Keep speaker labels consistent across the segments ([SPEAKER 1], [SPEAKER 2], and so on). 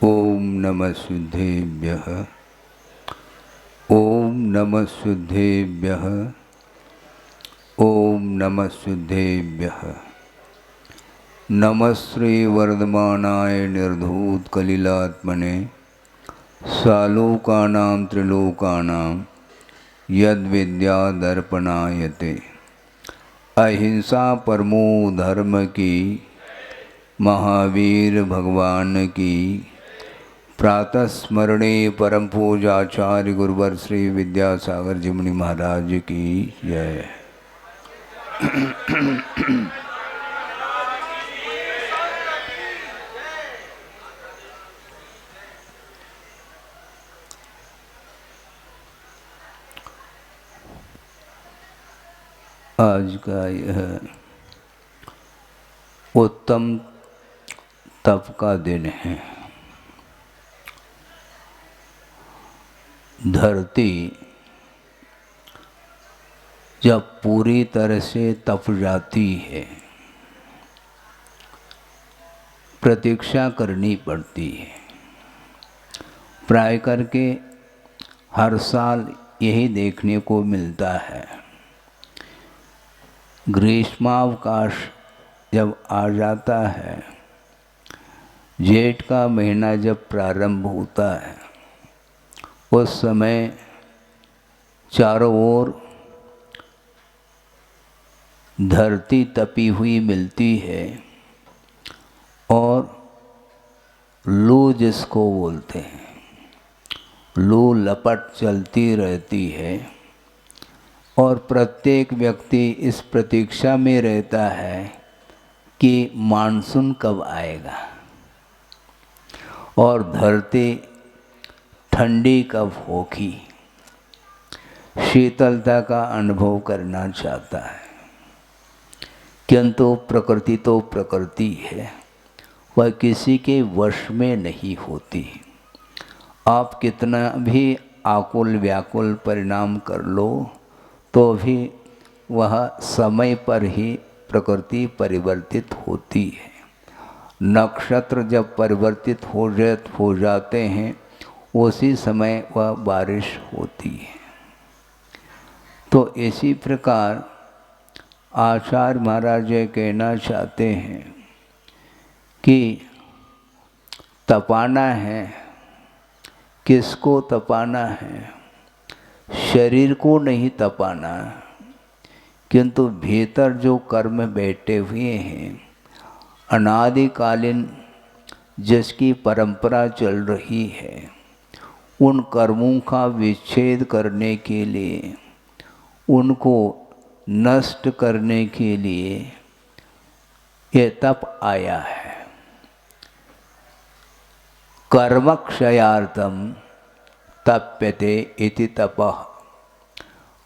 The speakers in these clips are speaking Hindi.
[SPEAKER 1] ओम नमः शुद्धेभ्यः। ओम नमः शुद्धेभ्यः। ओम नमः शुद्धेभ्यः। नमः श्री वर्धमानाय निर्धूत कलिलात्मने सालोकानां त्रिलोकानां यद्विद्यादर्पणायते। अहिंसा परमो धर्म की, महावीर भगवान की। प्रातः स्मरणे परम पूजाचार्य गुरुवर श्री विद्यासागर जी मुनि महाराज की जय। आज का यह उत्तम तप का दिन है। धरती जब पूरी तरह से तप जाती है, प्रतीक्षा करनी पड़ती है। प्राय करके हर साल यही देखने को मिलता है। ग्रीष्मावकाश जब आ जाता है, जेठ का महीना जब प्रारंभ होता है, उस समय चारों ओर धरती तपी हुई मिलती है और लू जिसको बोलते हैं, लू लपट चलती रहती है और प्रत्येक व्यक्ति इस प्रतीक्षा में रहता है कि मानसून कब आएगा और धरती ठंडी कब होगी, शीतलता का अनुभव करना चाहता है। किंतु प्रकृति तो प्रकृति है, वह किसी के वश में नहीं होती। आप कितना भी आकुल व्याकुल परिणाम कर लो तो भी वह समय पर ही प्रकृति परिवर्तित होती है। नक्षत्र जब परिवर्तित हो जाते हैं, उसी समय वह बारिश होती है। तो इसी प्रकार आचार्य महाराज ये कहना चाहते हैं कि तपाना है। किसको तपाना है? शरीर को नहीं तपाना, किंतु भीतर जो कर्म बैठे हुए हैं, अनादिकालीन जिसकी परंपरा चल रही है, उन कर्मों का विच्छेद करने के लिए, उनको नष्ट करने के लिए ये तप आया है। कर्मक्षयार्थम तप्यते इति तपः।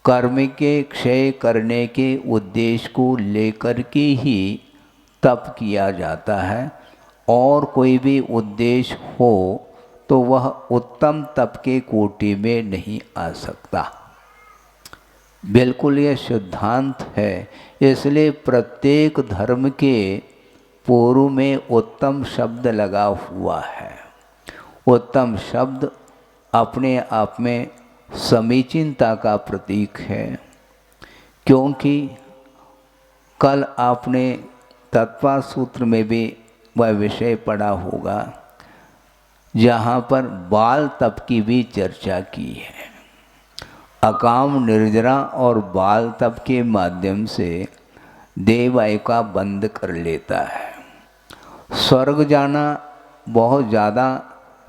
[SPEAKER 1] कर्म के क्षय करने के उद्देश्य को लेकर के ही तप किया जाता है, और कोई भी उद्देश्य हो तो वह उत्तम तप के कोटि में नहीं आ सकता। बिल्कुल ये सिद्धांत है। इसलिए प्रत्येक धर्म के पूर्व में उत्तम शब्द लगा हुआ है। उत्तम शब्द अपने आप में समीचीनता का प्रतीक है, क्योंकि कल आपने तत्व सूत्र में भी वह विषय पढ़ा होगा, जहाँ पर बाल तप की भी चर्चा की है। अकाम निर्जरा और बाल तप के माध्यम से देव आयु का बंद कर लेता है। स्वर्ग जाना बहुत ज़्यादा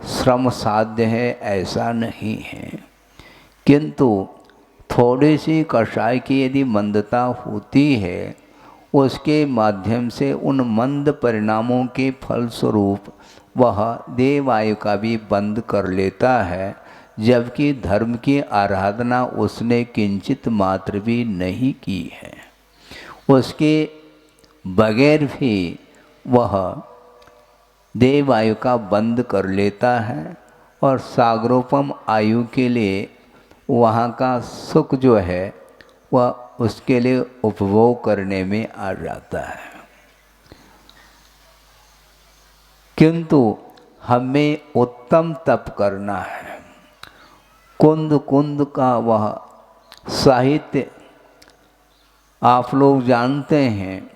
[SPEAKER 1] श्रम साध्य है ऐसा नहीं है, किंतु थोड़ी सी कषाय की यदि मंदता होती है, उसके माध्यम से उन मंद परिणामों के फलस्वरूप वह देव आयु का भी बंद कर लेता है, जबकि धर्म की आराधना उसने किंचित मात्र भी नहीं की है। उसके बगैर भी वह देव आयु का बंद कर लेता है और सागरोपम आयु के लिए वहाँ का सुख जो है वह उसके लिए उपभोग करने में आ जाता है। किंतु हमें उत्तम तप करना है। कुंद कुंद का वह साहित्य आप लोग जानते हैं,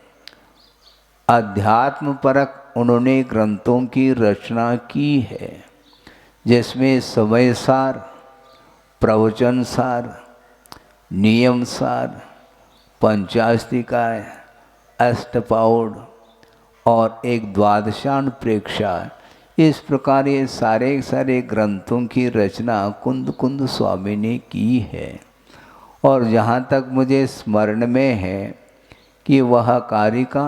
[SPEAKER 1] अध्यात्म परक उन्होंने ग्रंथों की रचना की है, जिसमें समय सार, प्रवचन सार, नियम सार, पंचास्तिकाय, अष्टपाउड और एक द्वादशान प्रेक्षा, इस प्रकार ये सारे सारे ग्रंथों की रचना कुंद कुंद स्वामी ने की है। और जहाँ तक मुझे स्मरण में है कि वह कारिका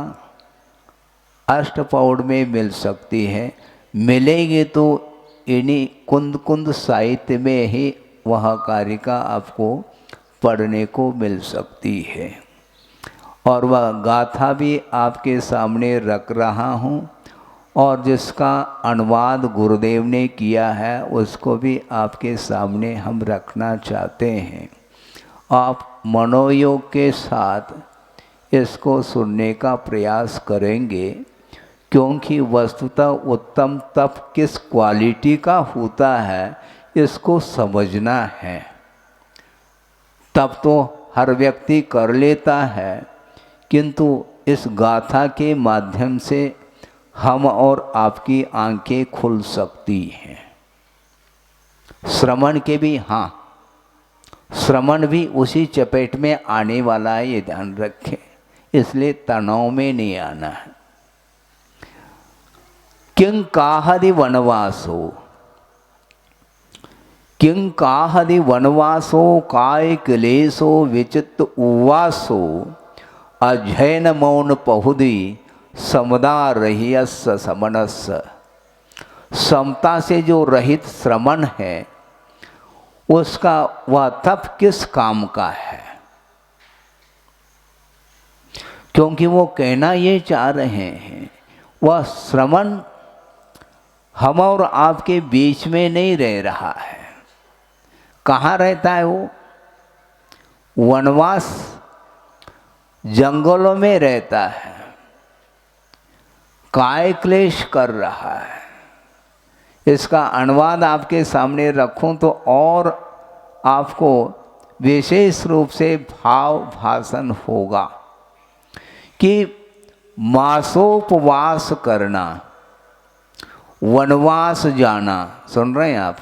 [SPEAKER 1] अष्टपाउड में मिल सकती है, मिलेगी तो इन्हीं कुंद कुंद साहित्य में ही वह कारिका आपको पढ़ने को मिल सकती है। और वह गाथा भी आपके सामने रख रहा हूँ, और जिसका अनुवाद गुरुदेव ने किया है उसको भी आपके सामने हम रखना चाहते हैं। आप मनोयोग के साथ इसको सुनने का प्रयास करेंगे, क्योंकि वस्तुतः उत्तम तप किस क्वालिटी का होता है इसको समझना है। तप तो हर व्यक्ति कर लेता है, किंतु इस गाथा के माध्यम से हम और आपकी आंखें खुल सकती हैं। श्रवण के भी, हाँ, श्रवण भी उसी चपेट में आने वाला है, ये ध्यान रखें, इसलिए तनाव में नहीं आना है। किं काहदि वनवासो, किं काहदि वनवासो काय क्लेशो विचित्त उवासो अध्ययन मौन पहुदी समदा रहियस समनस। समता से जो रहित श्रमण है उसका वह तप किस काम का है, क्योंकि वो कहना ये चाह रहे हैं वह श्रमण हम और आपके बीच में नहीं रह रहा है। कहाँ रहता है वो? वनवास जंगलों में रहता है, काय क्लेश कर रहा है। इसका अनुवाद आपके सामने रखूं तो और आपको विशेष रूप से भाव भाषण होगा कि मासोपवास करना, वनवास जाना, सुन रहे हैं आप?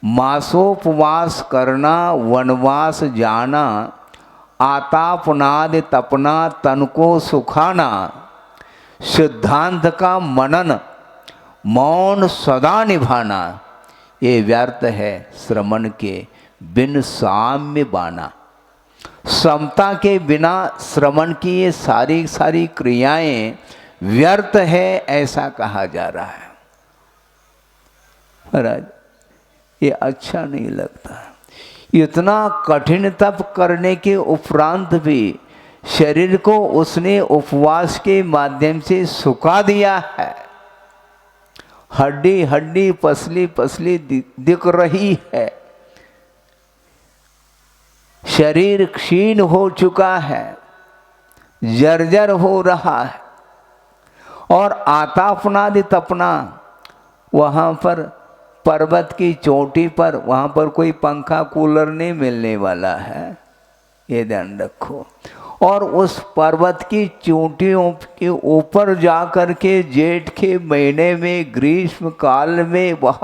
[SPEAKER 1] मासोपवास करना, वनवास जाना, आतापनाद तपना, तन को सुखाना, सिद्धांत का मनन, मौन सदा निभाना, ये व्यर्थ है श्रमण के बिन साम्य बाना। समता के बिना श्रमण की ये सारी सारी क्रियाएं व्यर्थ है, ऐसा कहा जा रहा है। महाराज ये अच्छा नहीं लगता। इतना कठिन तप करने के उपरांत भी शरीर को उसने उपवास के माध्यम से सुखा दिया है। हड्डी हड्डी पसली पसली दिख रही है, शरीर क्षीण हो चुका है, जर्जर हो रहा है, और आतापनादि तपना, वहाँ पर पर्वत की चोटी पर, वहाँ पर कोई पंखा कूलर नहीं मिलने वाला है, ये ध्यान रखो। और उस पर्वत की चोटियों के ऊपर जा कर के जेठ के महीने में ग्रीष्म काल में वह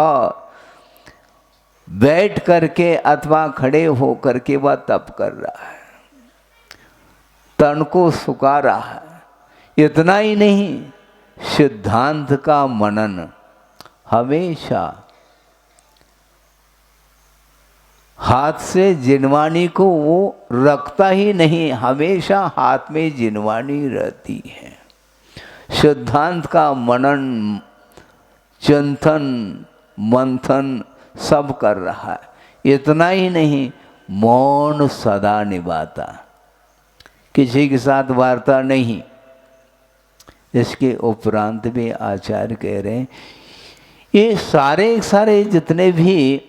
[SPEAKER 1] बैठ करके अथवा खड़े हो करके वह तप कर रहा है, तन को सुखा रहा है। इतना ही नहीं, सिद्धांत का मनन हमेशा हाथ से जिनवानी को वो रखता ही नहीं, हमेशा हाथ में जिनवानी रहती है। सिद्धांत का मनन, चिंतन, मंथन सब कर रहा है। इतना ही नहीं, मौन सदा निभाता, किसी के साथ वार्ता नहीं। इसके उपरांत भी आचार्य कह रहे हैं ये सारे सारे जितने भी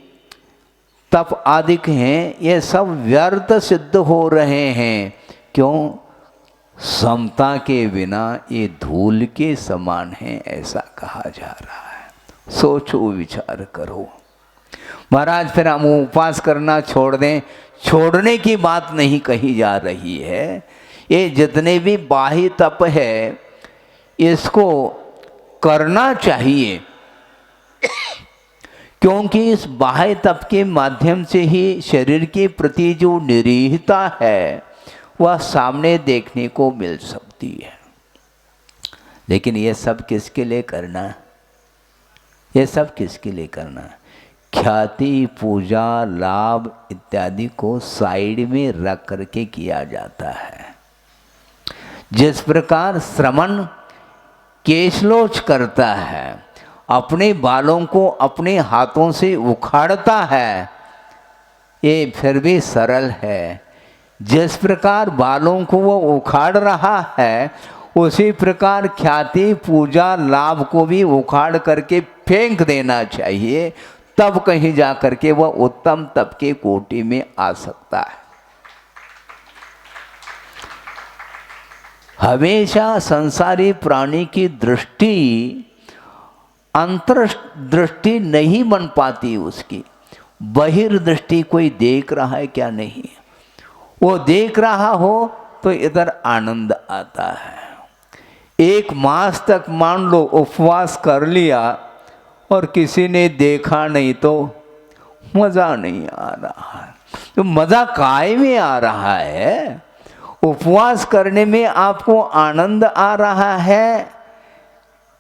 [SPEAKER 1] तप आदिक हैं ये सब व्यर्थ सिद्ध हो रहे हैं। क्यों? समता के बिना ये धूल के समान हैं, ऐसा कहा जा रहा है। सोचो विचार करो। महाराज फिर हम उपवास करना छोड़ दें, छोड़ने की बात नहीं कही जा रही है। ये जितने भी बाह्य तप है इसको करना चाहिए, क्योंकि इस बाह्य तप के माध्यम से ही शरीर के प्रति जो निरीहता है वह सामने देखने को मिल सकती है। लेकिन ये सब किसके लिए करना है? ये सब किसके लिए करना है? ख्याति, पूजा, लाभ इत्यादि को साइड में रख करके किया जाता है। जिस प्रकार श्रमण केशलोच करता है, अपने बालों को अपने हाथों से उखाड़ता है, ये फिर भी सरल है। जिस प्रकार बालों को वो उखाड़ रहा है, उसी प्रकार ख्याति, पूजा, लाभ को भी उखाड़ करके फेंक देना चाहिए, तब कहीं जा करके वह उत्तम तप के कोटि में आ सकता है। हमेशा संसारी प्राणी की दृष्टि अंतर्दृष्टि नहीं बन पाती उसकी। बहिर्दृष्टि कोई देख रहा है क्या? नहीं। वो देख रहा हो तो इधर आनंद आता है। एक मास तक मान लो उपवास कर लिया और किसी ने देखा नहीं तो मज़ा नहीं आ रहा है। तो मज़ा काय में आ रहा है? उपवास करने में आपको आनंद आ रहा है,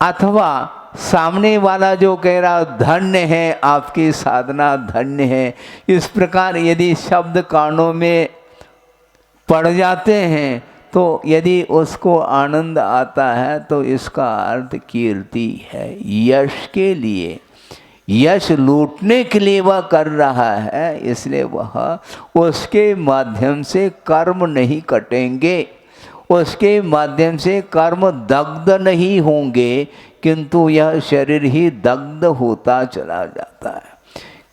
[SPEAKER 1] अथवा सामने वाला जो कह रहा धन्य है आपकी साधना, धन्य है, इस प्रकार यदि शब्द कानों में पड़ जाते हैं तो यदि उसको आनंद आता है तो इसका अर्थ कीर्ति है। यश के लिए, यश लूटने के लिए वह कर रहा है, इसलिए वह उसके माध्यम से कर्म नहीं कटेंगे, उसके माध्यम से कर्म दग्ध नहीं होंगे, किंतु यह शरीर ही दग्ध होता चला जाता है।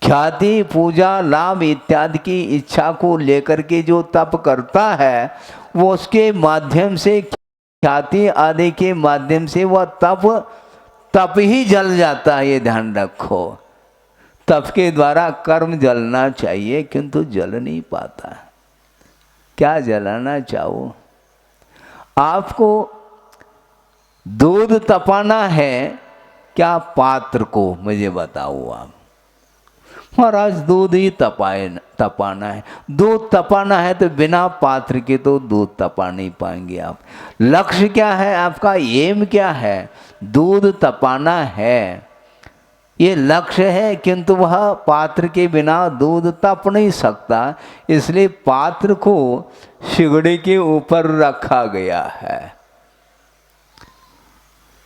[SPEAKER 1] ख्याति, पूजा, लाभ इत्यादि की इच्छा को लेकर के जो तप करता है वो उसके माध्यम से, ख्याति आदि के माध्यम से वह तप ही जल जाता है। ये ध्यान रखो, तप के द्वारा कर्म जलना चाहिए किंतु जल नहीं पाता। क्या जलाना चाहो? आपको दूध तपाना है क्या पात्र को? मुझे बताओ आप। महाराज दूध ही तपाना है। दूध तपाना है तो बिना पात्र के तो दूध तपा नहीं पाएंगे आप। लक्ष्य क्या है आपका? एम क्या है? दूध तपाना है, ये लक्ष्य है, किंतु वह पात्र के बिना दूध तप नहीं सकता, इसलिए पात्र को सिगड़ी के ऊपर रखा गया है।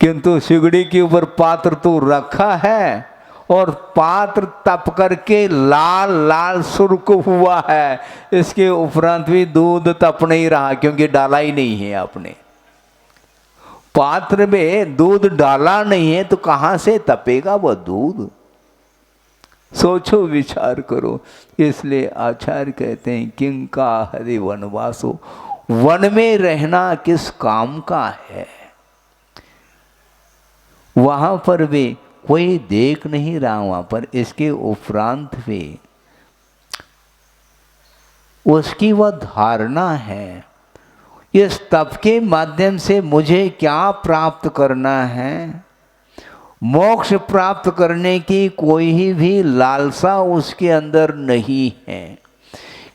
[SPEAKER 1] किंतु सिगड़ी के ऊपर पात्र तो रखा है और पात्र तप करके लाल लाल सुर्ख हुआ है, इसके उपरांत भी दूध तप नहीं रहा, क्योंकि डाला ही नहीं है आपने। पात्र में दूध डाला नहीं है तो कहाँ से तपेगा वह दूध? सोचो विचार करो। इसलिए आचार्य कहते हैं किं का हरि वनवासो, वन में रहना किस काम का है? वहां पर भी कोई देख नहीं रहा, वहां पर इसके उपरांत भी उसकी वह धारणा है, इस तप के माध्यम से मुझे क्या प्राप्त करना है। मोक्ष प्राप्त करने की कोई भी लालसा उसके अंदर नहीं है,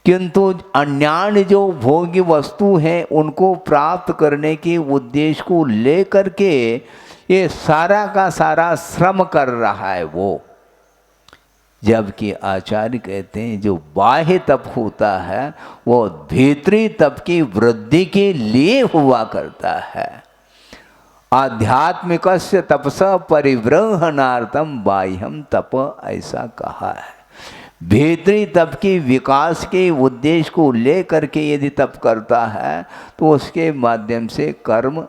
[SPEAKER 1] किंतु अन्यान्य जो भोग्य वस्तु हैं उनको प्राप्त करने के उद्देश्य को लेकर के ये सारा का सारा श्रम कर रहा है वो। जबकि आचार्य कहते हैं जो बाह्य तप होता है वो भीतरी तप की वृद्धि के लिए हुआ करता है। आध्यात्मिकस्य तपसा परिवृहणार्थम बाह्यम तप, ऐसा कहा है। भीतरी तप की विकास के उद्देश्य को लेकर के यदि तप करता है तो उसके माध्यम से कर्म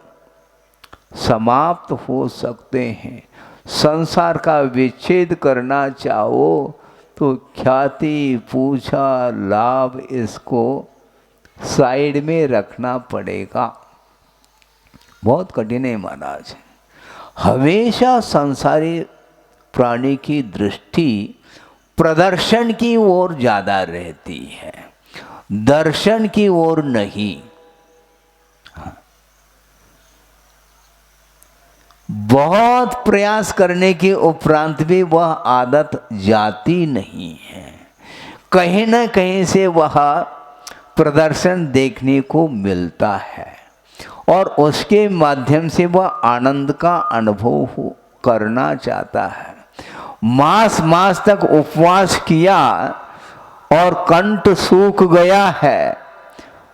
[SPEAKER 1] समाप्त हो सकते हैं। संसार का विच्छेद करना चाहो तो ख्याति, पूजा, लाभ इसको साइड में रखना पड़ेगा। बहुत कठिन है महाराज। हमेशा संसारी प्राणी की दृष्टि प्रदर्शन की ओर ज़्यादा रहती है, दर्शन की ओर नहीं। बहुत प्रयास करने के उपरांत भी वह आदत जाती नहीं है। कहीं न कहीं से वह प्रदर्शन देखने को मिलता है और उसके माध्यम से वह आनंद का अनुभव करना चाहता है। मास मास तक उपवास किया और कंठ सूख गया है,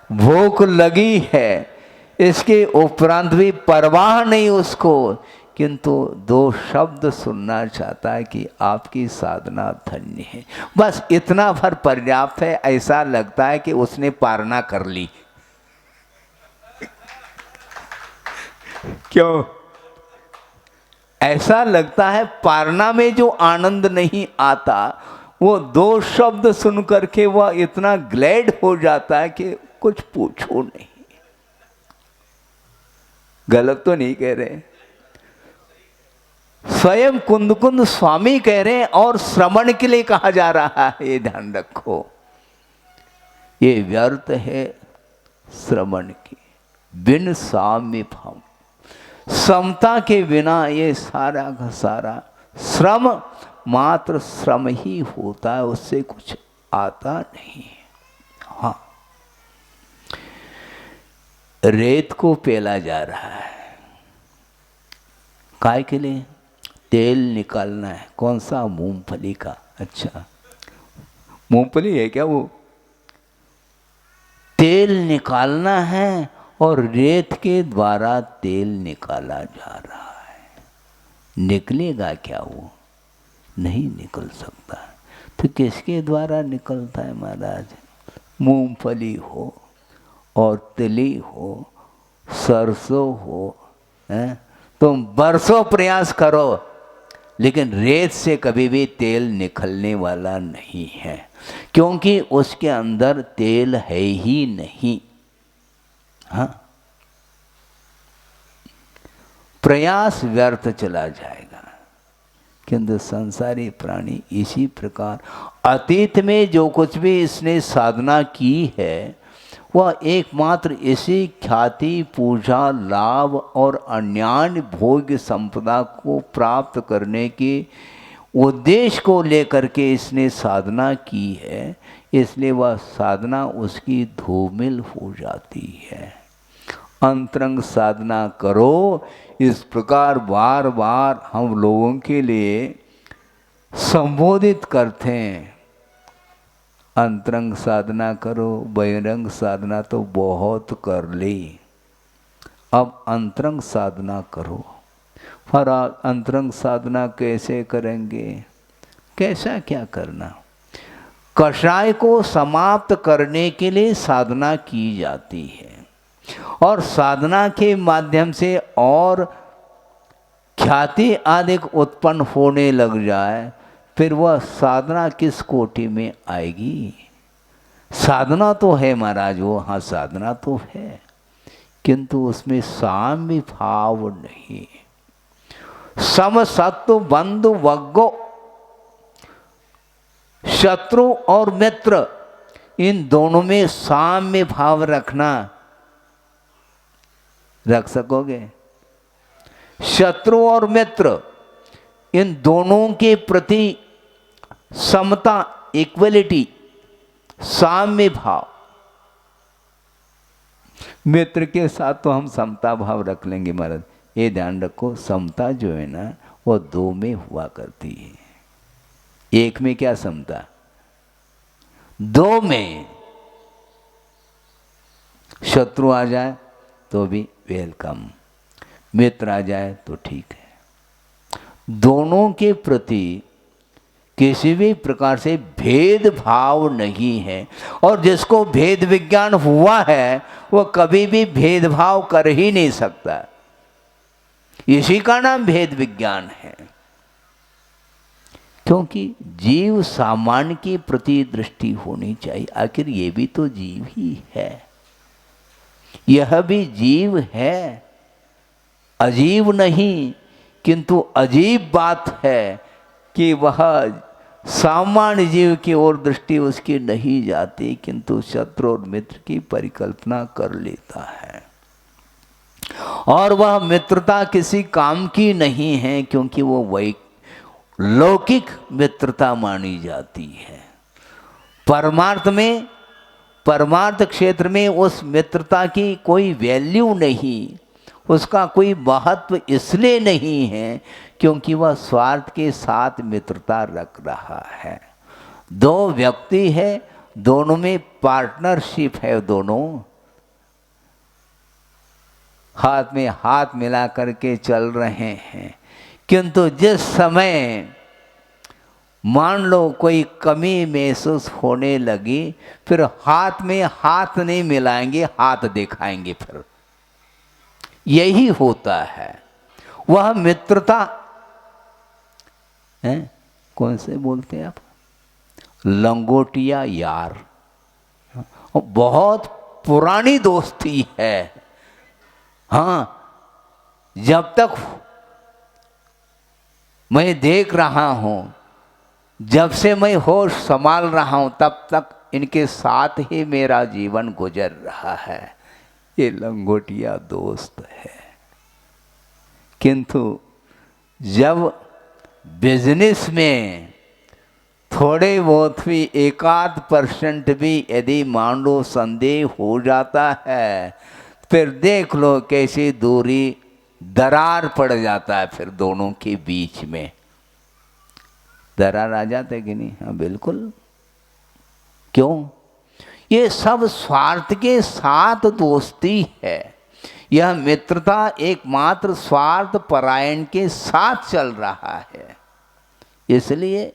[SPEAKER 1] भूख लगी है, इसके उपरांत भी परवाह नहीं उसको, किंतु दो शब्द सुनना चाहता है कि आपकी साधना धन्य है। बस इतना भर पर्याप्त है। ऐसा लगता है कि उसने पारना कर ली। क्यों? ऐसा लगता है पारना में जो आनंद नहीं आता, वो दो शब्द सुन करके वह इतना ग्लैड हो जाता है कि कुछ पूछो नहीं। गलत तो नहीं कह रहे, स्वयं कुंद स्वामी कह रहे हैं और श्रवण के लिए कहा जा रहा है। ये ध्यान रखो, ये व्यर्थ है श्रवण की, बिन साम्य भाव, समता के बिना ये सारा का सारा श्रम मात्र श्रम ही होता है, उससे कुछ आता नहीं। हाँ, रेत को पेला जा रहा है, काय के लिए? तेल निकालना है। कौन सा? मूंगफली का। अच्छा, मूंगफली है क्या वो? तेल निकालना है और रेत के द्वारा तेल निकाला जा रहा है। निकलेगा क्या वो? नहीं निकल सकता। तो किसके द्वारा निकलता है महाराज? मूंगफली हो और तिली हो, सरसों हो, तुम बरसों प्रयास करो लेकिन रेत से कभी भी तेल निकलने वाला नहीं है, क्योंकि उसके अंदर तेल है ही नहीं। हाँ, प्रयास व्यर्थ चला जाएगा। किंतु संसारी प्राणी इसी प्रकार अतीत में जो कुछ भी इसने साधना की है वह एकमात्र इसी ख्याति, पूजा, लाभ और अन्यान्य भोग्य संपदा को प्राप्त करने के उद्देश्य को लेकर के इसने साधना की है। इसलिए वह साधना उसकी धूमिल हो जाती है। अंतरंग साधना करो, इस प्रकार बार बार हम लोगों के लिए संबोधित करते हैं। अंतरंग साधना करो, बहिरंग साधना तो बहुत कर ली, अब अंतरंग साधना करो। पर अंतरंग साधना कैसे करेंगे? कैसा क्या करना? कषाय को समाप्त करने के लिए साधना की जाती है और साधना के माध्यम से और ख्याति आदि उत्पन्न होने लग जाए, फिर वह साधना किस कोटि में आएगी? साधना तो है महाराज वो, हाँ साधना तो है, किंतु उसमें साम्य भाव नहीं। सम सत्व बंधु वग्गो, शत्रु और मित्र, इन दोनों में साम्य भाव रखना। रख सकोगे? शत्रु और मित्र, इन दोनों के प्रति समता, इक्वलिटी, साम्य भाव। मित्र के साथ तो हम समता भाव रख लेंगे महाराज, ये ध्यान रखो। समता जो है ना वो दो में हुआ करती है, एक में क्या समता? दो में। शत्रु आ जाए तो भी वेलकम, मित्र आ जाए तो ठीक है। दोनों के प्रति किसी भी प्रकार से भेदभाव नहीं है, और जिसको भेद विज्ञान हुआ है वो कभी भी भेदभाव कर ही नहीं सकता। इसी का नाम भेद विज्ञान है, क्योंकि जीव सामान्य के प्रति दृष्टि होनी चाहिए। आखिर ये भी तो जीव ही है, यह भी जीव है, अजीब नहीं। किंतु अजीब बात है कि वह सामान्य जीव की ओर दृष्टि उसकी नहीं जाती, किंतु शत्रु और मित्र की परिकल्पना कर लेता है। और वह मित्रता किसी काम की नहीं है, क्योंकि वो लौकिक मित्रता मानी जाती है। परमार्थ में, परमार्थ क्षेत्र में उस मित्रता की कोई वैल्यू नहीं, उसका कोई महत्व इसलिए नहीं है क्योंकि वह स्वार्थ के साथ मित्रता रख रहा है। दो व्यक्ति है, दोनों में पार्टनरशिप है, दोनों हाथ में हाथ मिला करके चल रहे हैं, किंतु जिस समय मान लो कोई कमी महसूस होने लगी, फिर हाथ में हाथ नहीं मिलाएंगे, हाथ दिखाएंगे। फिर यही होता है, वह मित्रता है। कौन से बोलते हैं आप? लंगोटिया यार, बहुत पुरानी दोस्ती है। हाँ, जब तक मैं देख रहा हूं, जब से मैं होश संभाल रहा हूं, तब तक इनके साथ ही मेरा जीवन गुजर रहा है। ये लंगोटिया दोस्त है। किंतु जब बिजनेस में थोड़े बहुत भी 1-8% भी यदि मान लो संदेह हो जाता है, फिर देख लो कैसी दूरी, दरार पड़ जाता है। फिर दोनों के बीच में दरार आ जाता है कि नहीं? हाँ बिल्कुल। क्यों? ये सब स्वार्थ के साथ दोस्ती है। यह मित्रता एकमात्र स्वार्थ परायण के साथ चल रहा है, इसलिए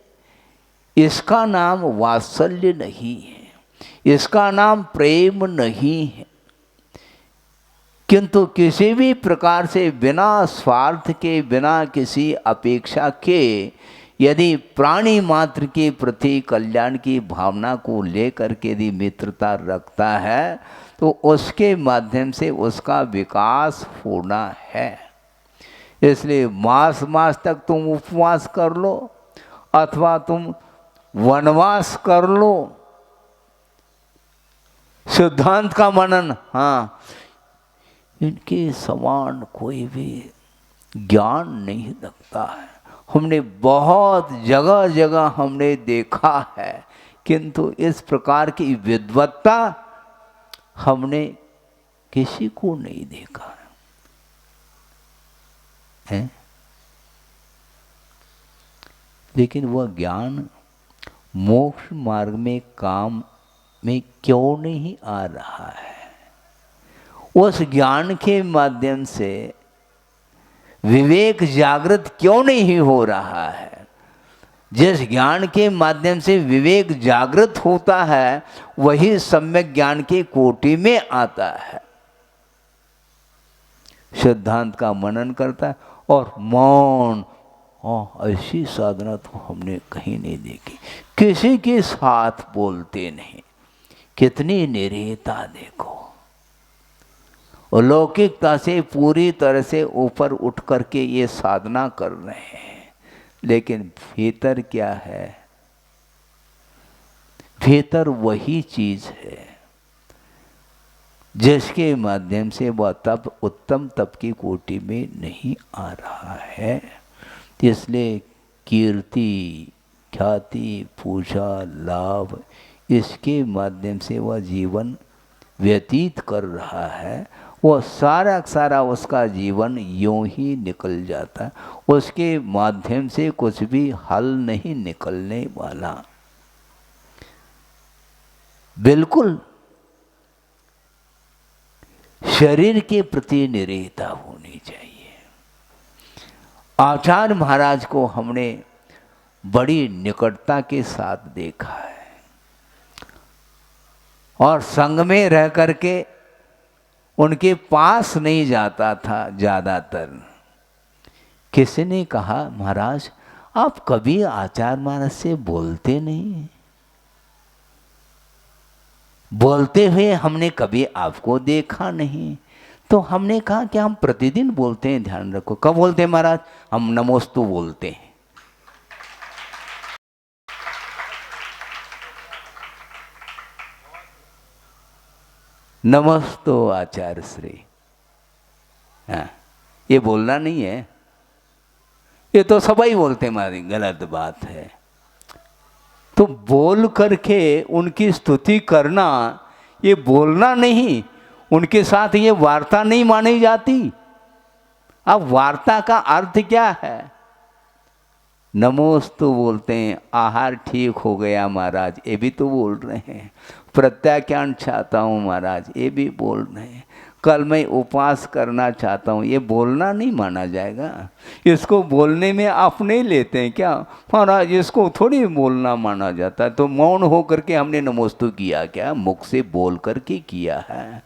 [SPEAKER 1] इसका नाम वात्सल्य नहीं है, इसका नाम प्रेम नहीं है। किंतु किसी भी प्रकार से बिना स्वार्थ के, बिना किसी अपेक्षा के यदि प्राणी मात्र के प्रति कल्याण की भावना को लेकर के यदि मित्रता रखता है, तो उसके माध्यम से उसका विकास होना है। इसलिए मास तक तुम उपवास कर लो अथवा तुम वनवास कर लो, सिद्धांत का मनन, हाँ, इनके समान कोई भी ज्ञान नहीं लगता है। हमने बहुत जगह जगह हमने देखा है, किंतु इस प्रकार की विद्वत्ता हमने किसी को नहीं देखा है। लेकिन वह ज्ञान मोक्ष मार्ग में काम में क्यों नहीं आ रहा है? उस ज्ञान के माध्यम से विवेक जागृत क्यों नहीं हो रहा है? जिस ज्ञान के माध्यम से विवेक जागृत होता है, वही सम्यक ज्ञान की कोटि में आता है। सिद्धांत का मनन करता है और मौन, ऐसी साधना तो हमने कहीं नहीं देखी। किसी के साथ बोलते नहीं, कितनी निरीहता देखो। अलौकिकता से पूरी तरह से ऊपर उठ करके ये साधना कर रहे हैं, लेकिन भीतर क्या है? भीतर वही चीज है जिसके माध्यम से वह तप उत्तम तप की कोटि में नहीं आ रहा है। इसलिए कीर्ति, ख्याति, पूजा, लाभ, इसके माध्यम से वह जीवन व्यतीत कर रहा है। वह सारा सारा उसका जीवन यूं ही निकल जाता है, उसके माध्यम से कुछ भी हल नहीं निकलने वाला। बिल्कुल शरीर के प्रति निरीहता होनी चाहिए। आचार्य महाराज को हमने बड़ी निकटता के साथ देखा है और संग में रह करके उनके पास नहीं जाता था ज़्यादातर। किसी ने कहा, महाराज आप कभी आचार्य महाराज से बोलते नहीं? बोलते हुए हमने कभी आपको देखा नहीं। तो हमने कहा कि हम प्रतिदिन बोलते हैं, ध्यान रखो। कब बोलते हैं महाराज? हम नमोस्तु बोलते हैं। नमस्तो आचार्य श्री। हाँ, ये बोलना नहीं है, ये तो सभी बोलते हैं, हमारी गलत बात है। तो बोल करके उनकी स्तुति करना, ये बोलना नहीं, उनके साथ ये वार्ता नहीं मानी जाती। अब वार्ता का अर्थ क्या है? नमोस्तु बोलते हैं, आहार ठीक हो गया महाराज, ये भी तो बोल रहे हैं। प्रत्याख्यान चाहता हूँ महाराज, ये भी बोल रहे हैं। कल मैं उपवास करना चाहता हूँ, ये बोलना नहीं माना जाएगा। इसको बोलने में आप नहीं लेते हैं क्या महाराज? इसको थोड़ी बोलना माना जाता है। तो मौन हो करके हमने नमोस्तु किया क्या? मुख से बोल करके किया है,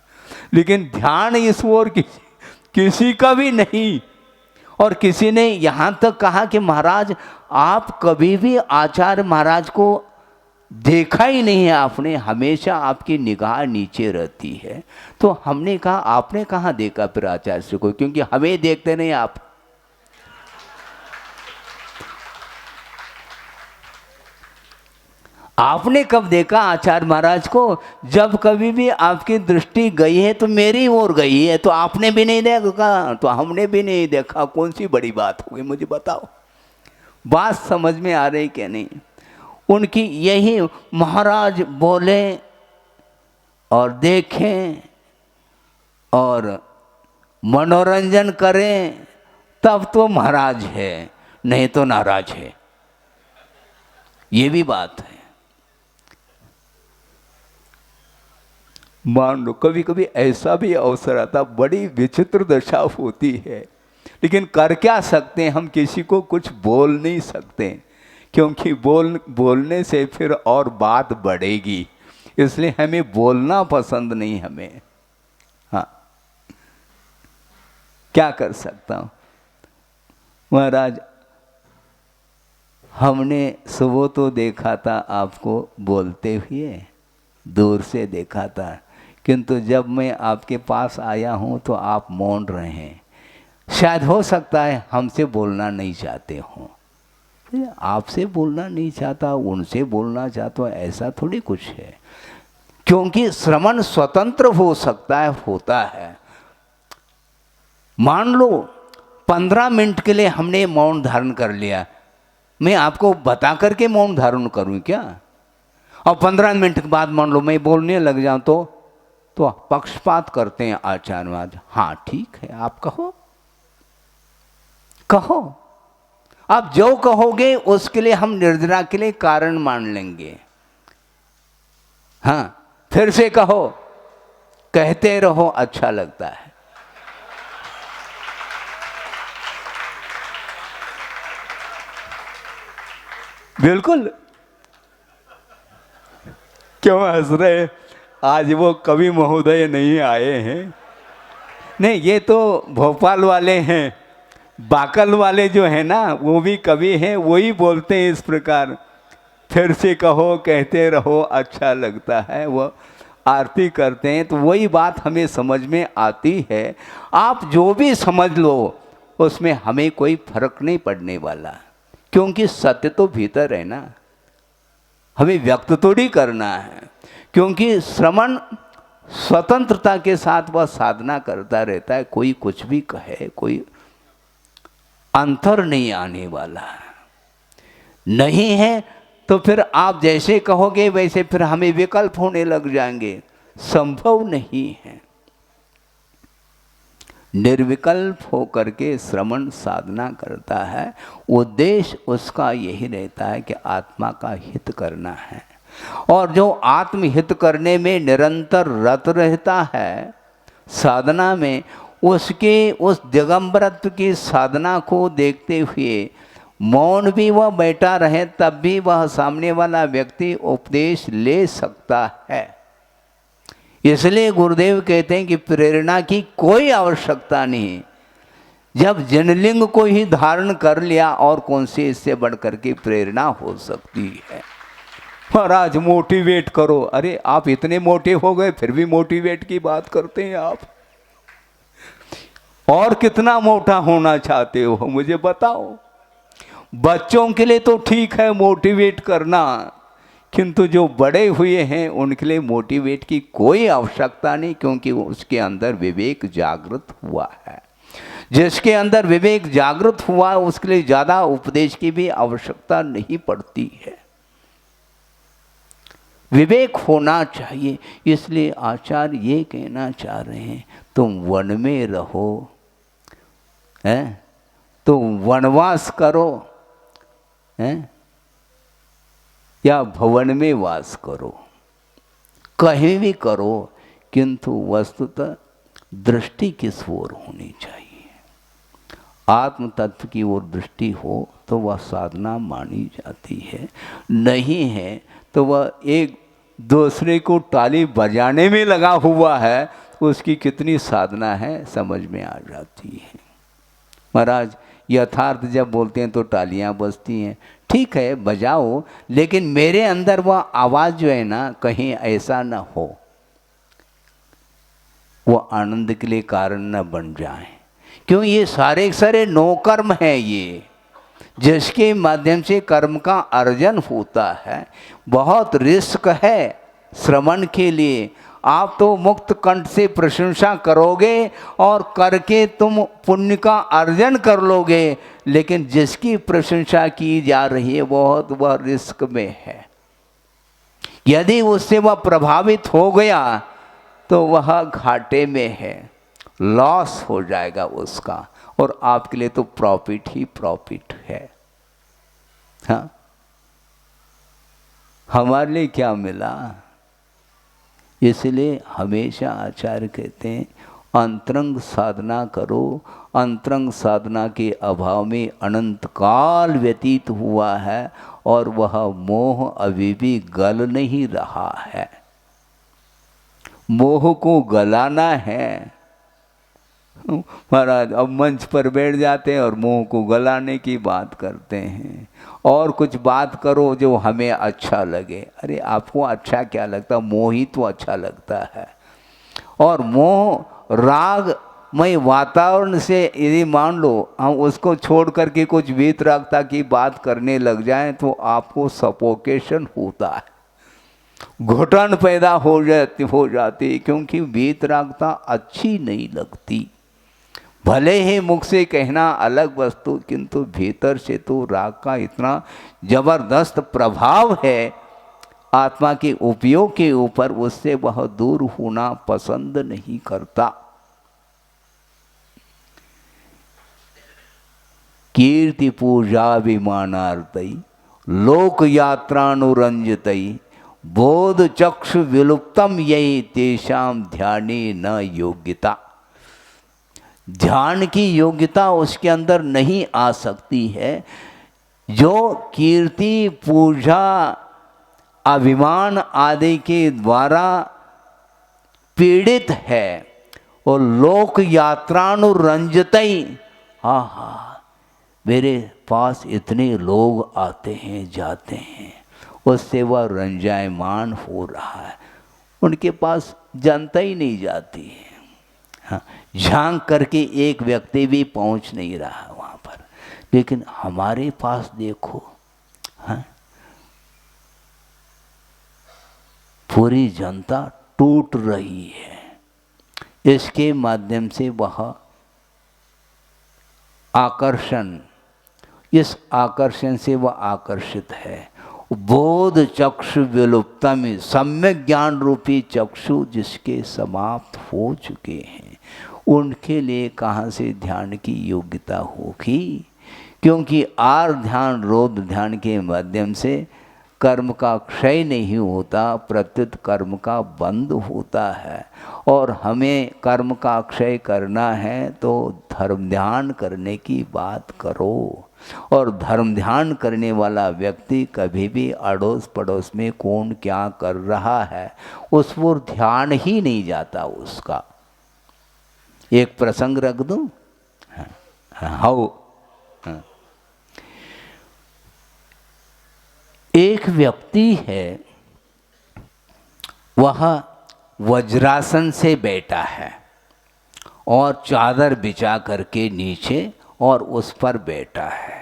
[SPEAKER 1] लेकिन ध्यान इस ओर किसी का भी नहीं। और किसी ने यहाँ तक कहा कि महाराज आप कभी भी आचार्य महाराज को देखा ही नहीं है आपने, हमेशा आपकी निगाह नीचे रहती है। तो हमने कहा आपने कहाँ देखा फिर आचार्य को, क्योंकि हमें देखते नहीं आप। आपने कब देखा आचार्य महाराज को? जब कभी भी आपकी दृष्टि गई है तो मेरी ओर गई है, तो आपने भी नहीं देखा तो हमने भी नहीं देखा। कौन सी बड़ी बात हो गई, मुझे बताओ। बात समझ में आ रही कि नहीं? उनकी यही महाराज बोले और देखें और मनोरंजन करें, तब तो महाराज है, नहीं तो नाराज है। ये भी बात है। मान लो कभी कभी ऐसा भी अवसर आता, बड़ी विचित्र दशा होती है, लेकिन कर क्या सकते हैं? हम किसी को कुछ बोल नहीं सकते, क्योंकि बोलने से फिर और बात बढ़ेगी, इसलिए हमें बोलना पसंद नहीं हमें। हाँ, क्या कर सकता हूँ महाराज? हमने सुबह तो देखा था आपको बोलते हुए, दूर से देखा था, किंतु जब मैं आपके पास आया हूँ तो आप मौन रहे हैं। शायद हो सकता है हमसे बोलना नहीं चाहते हों। आपसे बोलना नहीं चाहता, उनसे बोलना चाहता, ऐसा थोड़ी कुछ है। क्योंकि श्रवण स्वतंत्र हो सकता है, होता है। मान लो 15 मिनट के लिए हमने मौन धारण कर लिया, मैं आपको बता करके मौन धारण करूं क्या? और 15 मिनट के बाद मान लो मैं बोलने लग जाऊं तो पक्षपात करते हैं आचार्यवाद। हाँ ठीक है, आप कहो कहो, आप जो कहोगे उसके लिए हम निर्जरा के लिए कारण मान लेंगे। हाँ, फिर से कहो, कहते रहो, अच्छा लगता है। बिल्कुल। क्यों हंस रहे? आज वो कवि महोदय नहीं आए हैं। नहीं, ये तो भोपाल वाले हैं, बाकल वाले जो है ना, वो भी कवि हैं, वही बोलते हैं इस प्रकार, फिर से कहो, कहते रहो, अच्छा लगता है। वो आरती करते हैं तो वही बात हमें समझ में आती है। आप जो भी समझ लो उसमें हमें कोई फर्क नहीं पड़ने वाला, क्योंकि सत्य तो भीतर है ना, हमें व्यक्त थोड़ी करना है। क्योंकि श्रवण स्वतंत्रता के साथ वह साधना करता रहता है, कोई कुछ भी कहे, कोई अंतर नहीं आने वाला नहीं है। तो फिर आप जैसे कहोगे वैसे फिर हमें विकल्प होने लग जाएंगे, संभव नहीं है। निर्विकल्प होकर के श्रवण साधना करता है, उद्देश्य उसका यही रहता है कि आत्मा का हित करना है। और जो आत्महित करने में निरंतर रत रहता है साधना में, उसके उस दिगंबरत्व की साधना को देखते हुए मौन भी वह बैठा रहे, तब भी वह सामने वाला व्यक्ति उपदेश ले सकता है। इसलिए गुरुदेव कहते हैं कि प्रेरणा की कोई आवश्यकता नहीं। जब जनलिंग को ही धारण कर लिया, और कौन सी इससे बढ़कर के प्रेरणा हो सकती है? महाराज मोटिवेट करो, अरे आप इतने मोटे हो गए फिर भी मोटिवेट की बात करते हैं आप। और कितना मोटा होना चाहते हो मुझे बताओ। बच्चों के लिए तो ठीक है मोटिवेट करना, किंतु जो बड़े हुए हैं उनके लिए मोटिवेट की कोई आवश्यकता नहीं, क्योंकि उसके अंदर विवेक जागृत हुआ है। जिसके अंदर विवेक जागृत हुआ है उसके लिए ज़्यादा उपदेश की भी आवश्यकता नहीं पड़ती है। विवेक होना चाहिए। इसलिए आचार्य ये कहना चाह रहे हैं, तुम वन में रहो, हैं, तुम वनवास करो, हैं, या भवन में वास करो, कहीं भी करो, किंतु वस्तुतः दृष्टि किस ओर होनी चाहिए? आत्म तत्व की ओर दृष्टि हो तो वह साधना मानी जाती है, नहीं है तो वह एक दूसरे को ताली बजाने में लगा हुआ है, उसकी कितनी साधना है समझ में आ जाती है। महाराज यथार्थ जब बोलते हैं तो तालियां बजती हैं, ठीक है बजाओ, लेकिन मेरे अंदर वह आवाज़ जो है ना, कहीं ऐसा न हो वो आनंद के लिए कारण न बन जाए। क्यों? ये सारे नौकर्म है, ये जिसके माध्यम से कर्म का अर्जन होता है। बहुत रिस्क है श्रवण के लिए। आप तो मुक्त कंठ से प्रशंसा करोगे और करके तुम पुण्य का अर्जन कर लोगे, लेकिन जिसकी प्रशंसा की जा रही है बहुत वह रिस्क में है। यदि उससे वह प्रभावित हो गया तो वह घाटे में है, लॉस हो जाएगा उसका, और आपके लिए तो प्रॉफिट ही प्रॉफिट है। हाँ, हमारे लिए क्या मिला? इसलिए हमेशा आचार्य कहते हैं अंतरंग साधना करो। अंतरंग साधना के अभाव में अनंत काल व्यतीत हुआ है और वह मोह अभी भी गल नहीं रहा है। मोह को गलाना है। महाराज अब मंच पर बैठ जाते हैं और मोह को गलाने की बात करते हैं, और कुछ बात करो जो हमें अच्छा लगे। अरे आपको अच्छा क्या लगता? मोह ही तो अच्छा लगता है। और मोह रागमय वातावरण से यदि मान लो हम उसको छोड़ करके कुछ वीतरागता की बात करने लग जाएं तो आपको सफोकेशन होता है, घुटन पैदा हो जाती, क्योंकि वीतरागता अच्छी नहीं लगती। भले ही मुख से कहना अलग वस्तु, किंतु भीतर से तो राग का इतना जबरदस्त प्रभाव है आत्मा के उपयोग के ऊपर, उससे वह दूर होना पसंद नहीं करता। कीर्ति पूजा विमानार्तई लोक यात्रानुरंजतई बोध चक्षु विलुप्तम यही तेषाम ध्याने न योग्यता। ध्यान की योग्यता उसके अंदर नहीं आ सकती है। जो कीर्ति पूजा अभिमान आदि के द्वारा पीड़ित है और लोक यात्रानुरंजतई, हाँ मेरे पास इतने लोग आते हैं जाते हैं, उससे वह रंजायमान हो रहा है, उनके पास जनता ही नहीं जाती है। हाँ, झांक करके एक व्यक्ति भी पहुंच नहीं रहा वहाँ पर, लेकिन हमारे पास देखो, हाँ, पूरी जनता टूट रही है। इसके माध्यम से वह आकर्षण, इस आकर्षण से वह आकर्षित है। बोध चक्षु विलुप्तम, सम्यक ज्ञान रूपी चक्षु जिसके समाप्त हो चुके हैं, उनके लिए कहाँ से ध्यान की योग्यता होगी? क्योंकि आर ध्यान रोध ध्यान के माध्यम से कर्म का क्षय नहीं होता, प्रत्युत कर्म का बंद होता है। और हमें कर्म का क्षय करना है तो धर्म ध्यान करने की बात करो। और धर्म ध्यान करने वाला व्यक्ति कभी भी अड़ोस पड़ोस में कौन क्या कर रहा है उस पर ध्यान ही नहीं जाता उसका। एक प्रसंग रख दूं? हाँ। एक व्यक्ति है, वह वज्रासन से बैठा है और चादर बिछा करके नीचे और उस पर बैठा है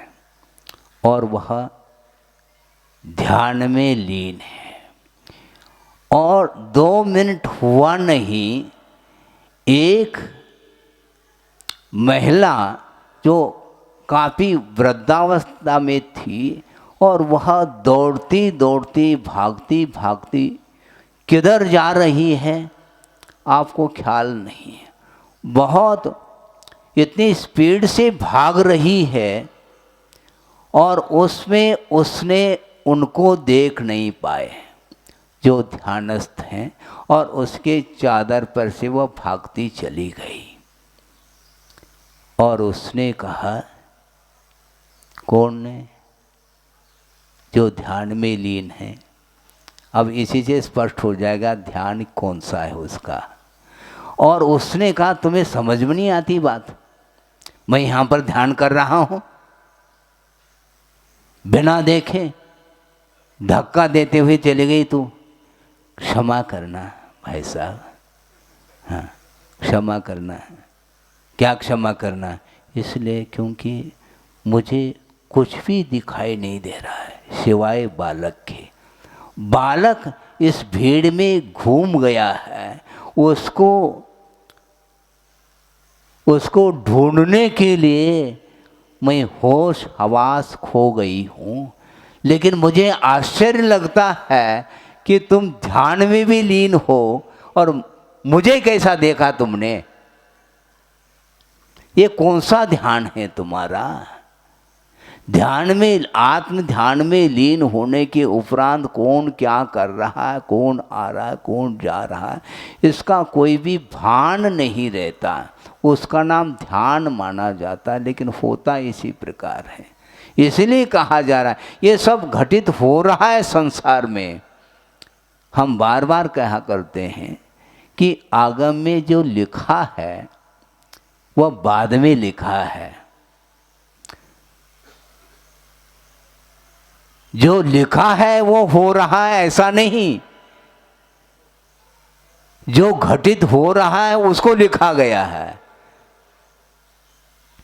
[SPEAKER 1] और वह ध्यान में लीन है। और 2 मिनट हुआ नहीं, एक महिला जो काफ़ी वृद्धावस्था में थी और वह दौड़ती दौड़ती भागती भागती किधर जा रही है आपको ख्याल नहीं है। बहुत इतनी स्पीड से भाग रही है और उसमें उसने उनको देख नहीं पाए जो ध्यानस्थ हैं, और उसके चादर पर से वह भागती चली गई। और उसने कहा, कौन ने? जो ध्यान में लीन है। अब इसी से स्पष्ट हो जाएगा ध्यान कौन सा है उसका। और उसने कहा, तुम्हें समझ में नहीं आती बात, मैं यहाँ पर ध्यान कर रहा हूँ, बिना देखे धक्का देते हुए चली गई तू। क्षमा करना भाई साहब, हाँ क्षमा करना। क्या क्षमा करना? इसलिए क्योंकि मुझे कुछ भी दिखाई नहीं दे रहा है सिवाय बालक के। बालक इस भीड़ में घूम गया है, उसको ढूंढने के लिए मैं होश हवास खो गई हूँ। लेकिन मुझे आश्चर्य लगता है कि तुम ध्यान में भी लीन हो और मुझे कैसा देखा तुमने? ये कौन सा ध्यान है तुम्हारा? ध्यान में, आत्म ध्यान में लीन होने के उपरांत कौन क्या कर रहा है, कौन आ रहा है, कौन जा रहा है, इसका कोई भी भान नहीं रहता। उसका नाम ध्यान माना जाता है, लेकिन होता इसी प्रकार है। इसलिए कहा जा रहा है ये सब घटित हो रहा है संसार में। हम बार बार कहा करते हैं कि आगम में जो लिखा है वह बाद में लिखा है। जो लिखा है वो हो रहा है ऐसा नहीं, जो घटित हो रहा है उसको लिखा गया है।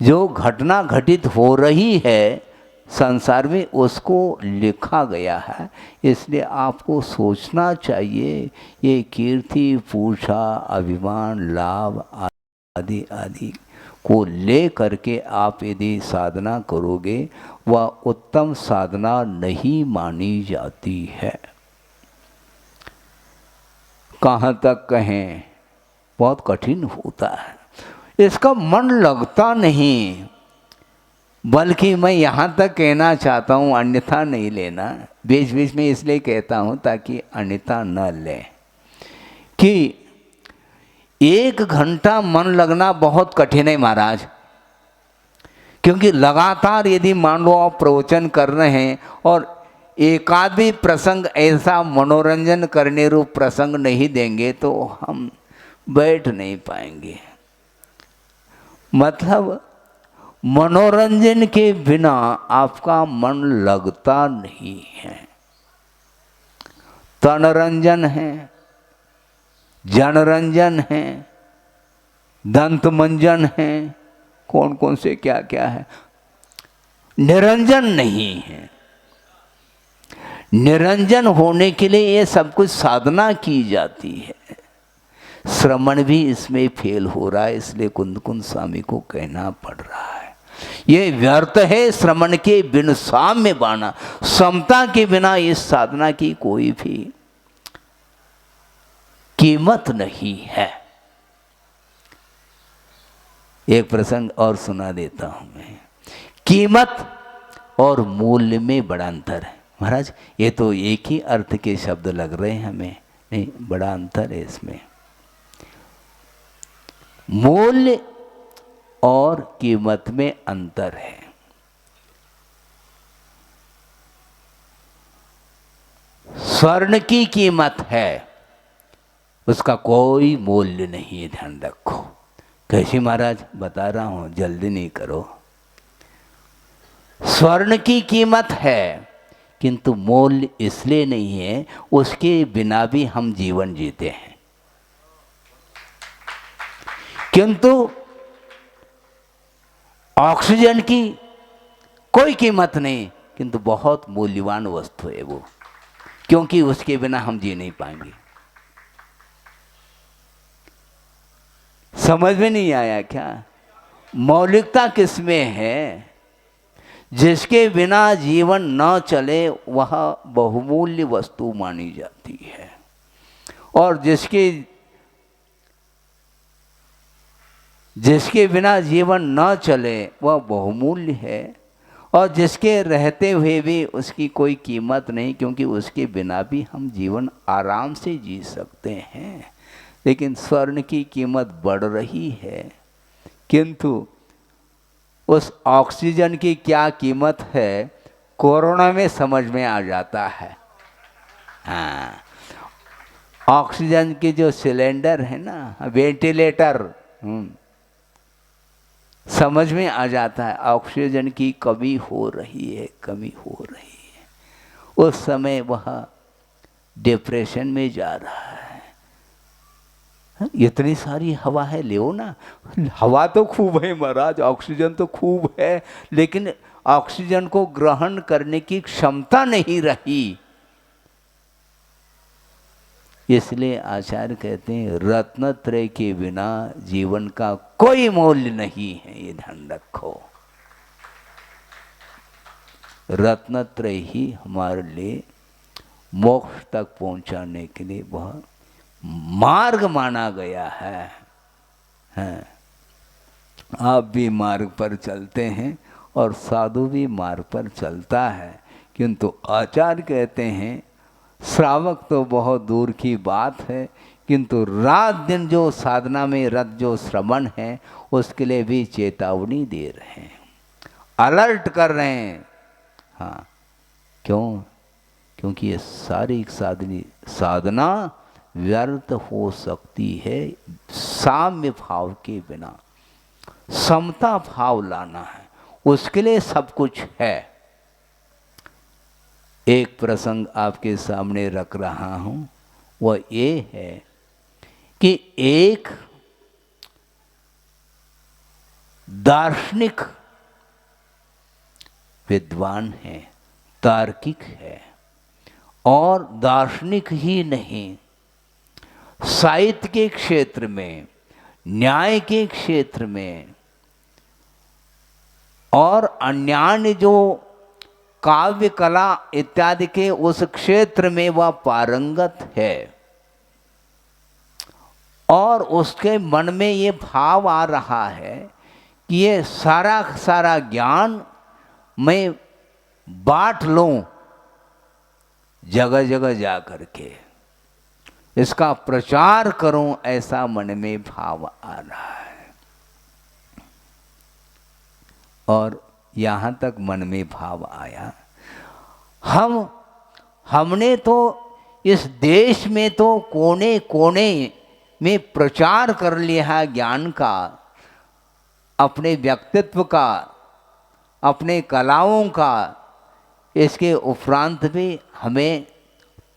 [SPEAKER 1] जो घटना घटित हो रही है संसार में उसको लिखा गया है। इसलिए आपको सोचना चाहिए ये कीर्ति, पूजा, अभिमान, लाभ आदि आदि को ले करके आप यदि साधना करोगे वह उत्तम साधना नहीं मानी जाती है। कहाँ तक कहें, बहुत कठिन होता है, इसका मन लगता नहीं। बल्कि मैं यहाँ तक कहना चाहता हूँ, अन्यथा नहीं लेना, बीच बीच में इसलिए कहता हूँ ताकि अन्यथा न ले, कि 1 घंटा मन लगना बहुत कठिन है महाराज। क्योंकि लगातार यदि मान लो आप प्रवचन कर रहे हैं और एकाध भी प्रसंग ऐसा मनोरंजन करने रूप प्रसंग नहीं देंगे तो हम बैठ नहीं पाएंगे। मतलब मनोरंजन के बिना आपका मन लगता नहीं है। तनरंजन है, जनरंजन है, दंतमंजन है, कौन कौन से क्या क्या है, निरंजन नहीं है। निरंजन होने के लिए ये सब कुछ साधना की जाती है। श्रवण भी इसमें फेल हो रहा है, इसलिए कुंद कुंद स्वामी को कहना पड़ रहा है ये व्यर्थ है श्रवण के बिन साम्य बाना। समता के बिना इस साधना की कोई भी कीमत नहीं है। एक प्रसंग और सुना देता हूं मैं। कीमत और मूल्य में बड़ा अंतर है महाराज। ये तो एक ही अर्थ के शब्द लग रहे हैं हमें, नहीं बड़ा अंतर है इसमें। मूल्य और कीमत में अंतर है। स्वर्ण की कीमत है, उसका कोई मूल्य नहीं है, ध्यान रखो। कैसी महाराज? बता रहा हूं, जल्दी नहीं करो। स्वर्ण की कीमत है किंतु मूल्य इसलिए नहीं है, उसके बिना भी हम जीवन जीते हैं। किंतु ऑक्सीजन की कोई कीमत नहीं, किंतु बहुत मूल्यवान वस्तु है वो, क्योंकि उसके बिना हम जी नहीं पाएंगे। समझ में नहीं आया क्या? मौलिकता किसमें है? जिसके बिना जीवन न चले वह बहुमूल्य वस्तु मानी जाती है, और जिसके बिना जीवन न चले वह बहुमूल्य है, और जिसके रहते हुए भी उसकी कोई कीमत नहीं, क्योंकि उसके बिना भी हम जीवन आराम से जी सकते हैं। लेकिन स्वर्ण की कीमत बढ़ रही है, किंतु उस ऑक्सीजन की क्या कीमत है कोरोना में समझ में आ जाता है। हाँ, ऑक्सीजन की जो सिलेंडर है ना, वेंटिलेटर, समझ में आ जाता है ऑक्सीजन की कमी हो रही है, कमी हो रही है। उस समय वह डिप्रेशन में जा रहा है। इतनी सारी हवा है, ले ना, हवा तो खूब है महाराज, ऑक्सीजन तो खूब है, लेकिन ऑक्सीजन को ग्रहण करने की क्षमता नहीं रही। इसलिए आचार्य कहते हैं रत्नत्रय के बिना जीवन का कोई मूल्य नहीं है, ये ध्यान रखो। रत्नत्रय ही हमारे लिए मोक्ष तक पहुंचाने के लिए वह मार्ग माना गया है। आप भी मार्ग पर चलते हैं और साधु भी मार्ग पर चलता है, किंतु आचार्य कहते हैं श्रावक तो बहुत दूर की बात है, किंतु रात दिन जो साधना में रत जो श्रवण है उसके लिए भी चेतावनी दे रहे हैं, अलर्ट कर रहे हैं। हाँ, क्यों? क्योंकि ये सारी साधना व्यर्थ हो सकती है साम्य भाव के बिना। समता भाव लाना है, उसके लिए सब कुछ है। एक प्रसंग आपके सामने रख रहा हूं, वह ये है कि एक दार्शनिक विद्वान है, तार्किक है, और दार्शनिक ही नहीं, साहित्य के क्षेत्र में, न्याय के क्षेत्र में और अन्यान्य जो काव्य कला इत्यादि के उस क्षेत्र में वह पारंगत है, और उसके मन में ये भाव आ रहा है कि ये सारा ज्ञान मैं बांट लूं जगह जगह जा करके, इसका प्रचार करूं, ऐसा मन में भाव आ रहा है। और यहाँ तक मन में भाव आया, हमने तो इस देश में तो कोने कोने में प्रचार कर लिया है ज्ञान का, अपने व्यक्तित्व का, अपने कलाओं का। इसके उपरांत भी हमें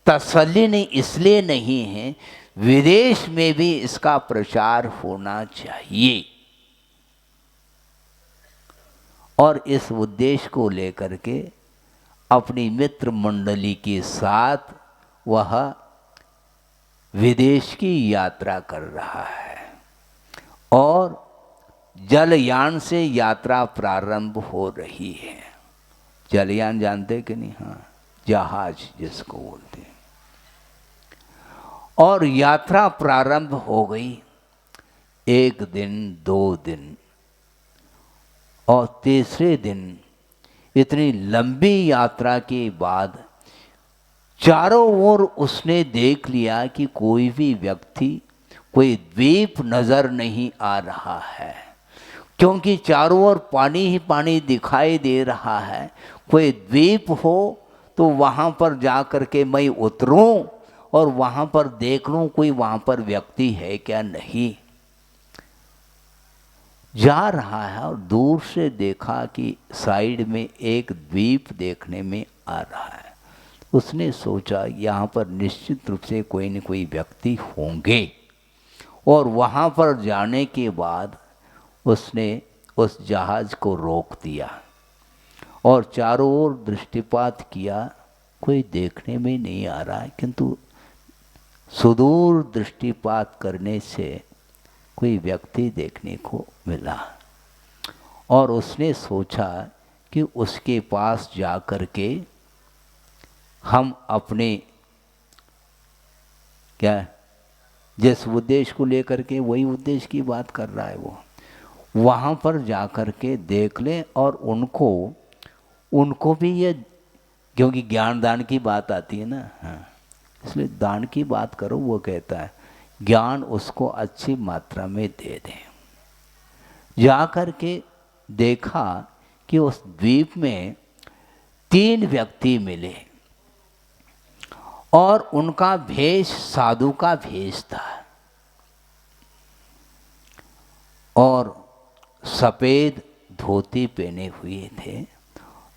[SPEAKER 1] तसल्ली नहीं इसलिए नहीं है, विदेश में भी इसका प्रचार होना चाहिए। और इस उद्देश्य को लेकर के अपनी मित्र मंडली के साथ वह विदेश की यात्रा कर रहा है, और जलयान से यात्रा प्रारंभ हो रही है। जलयान जानते कि नहीं? हाँ, जहाज जिसको बोलते हैं। और यात्रा प्रारंभ हो गई। 1 दिन, 2 दिन और तीसरे दिन, इतनी लंबी यात्रा के बाद चारों ओर उसने देख लिया कि कोई भी व्यक्ति, कोई द्वीप नजर नहीं आ रहा है, क्योंकि चारों ओर पानी ही पानी दिखाई दे रहा है। कोई द्वीप हो तो वहाँ पर जा कर के मैं उतरूं और वहाँ पर देख लूं कोई वहाँ पर व्यक्ति है क्या नहीं। जा रहा है और दूर से देखा कि साइड में एक द्वीप देखने में आ रहा है। उसने सोचा यहाँ पर निश्चित रूप से कोई न कोई व्यक्ति होंगे, और वहाँ पर जाने के बाद उसने उस जहाज को रोक दिया और चारों ओर दृष्टिपात किया। कोई देखने में नहीं आ रहा है, किंतु सुदूर दृष्टिपात करने से कोई व्यक्ति देखने को मिला और उसने सोचा कि उसके पास जा कर के हम अपने क्या जिस उद्देश्य को लेकर के, वही उद्देश्य की बात कर रहा है वो, वहाँ पर जा कर के देख लें और उनको भी ये, क्योंकि ज्ञान दान की बात आती है ना, हाँ, इसलिए दान की बात करो। वो कहता है ज्ञान उसको अच्छी मात्रा में दे दें। जा कर के देखा कि उस द्वीप में 3 व्यक्ति मिले और उनका भेष साधु का भेष था और सफ़ेद धोती पहने हुए थे,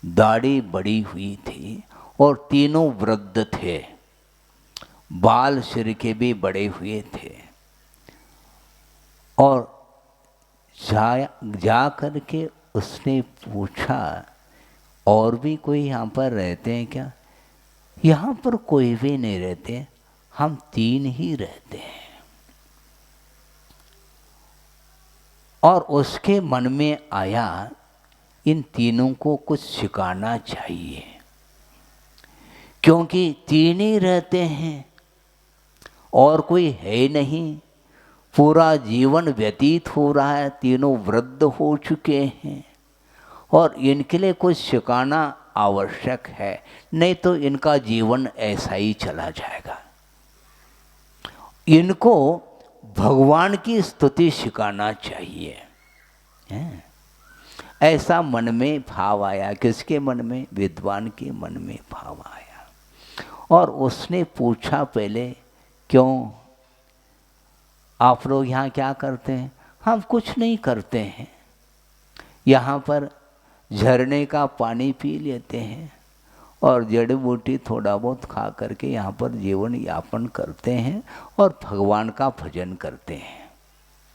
[SPEAKER 1] दाढ़ी बड़ी हुई थी और तीनों वृद्ध थे, बाल सिर के भी बड़े हुए थे। और जा कर के उसने पूछा और भी कोई यहाँ पर रहते हैं क्या? यहाँ पर कोई भी नहीं रहते, हम 3 ही रहते हैं। और उसके मन में आया इन तीनों को कुछ सिखाना चाहिए, क्योंकि 3 ही रहते हैं और कोई है नहीं, पूरा जीवन व्यतीत हो रहा है, तीनों वृद्ध हो चुके हैं और इनके लिए कुछ सिखाना आवश्यक है, नहीं तो इनका जीवन ऐसा ही चला जाएगा। इनको भगवान की स्तुति सिखाना चाहिए। ऐसा मन में भाव आया। किसके मन में? विद्वान के मन में भाव आया। और उसने पूछा पहले, क्यों आप लोग यहाँ क्या करते हैं? हम कुछ नहीं करते हैं, यहाँ पर झरने का पानी पी लेते हैं और जड़ी बूटी थोड़ा बहुत खा करके यहाँ पर जीवन यापन करते हैं और भगवान का भजन करते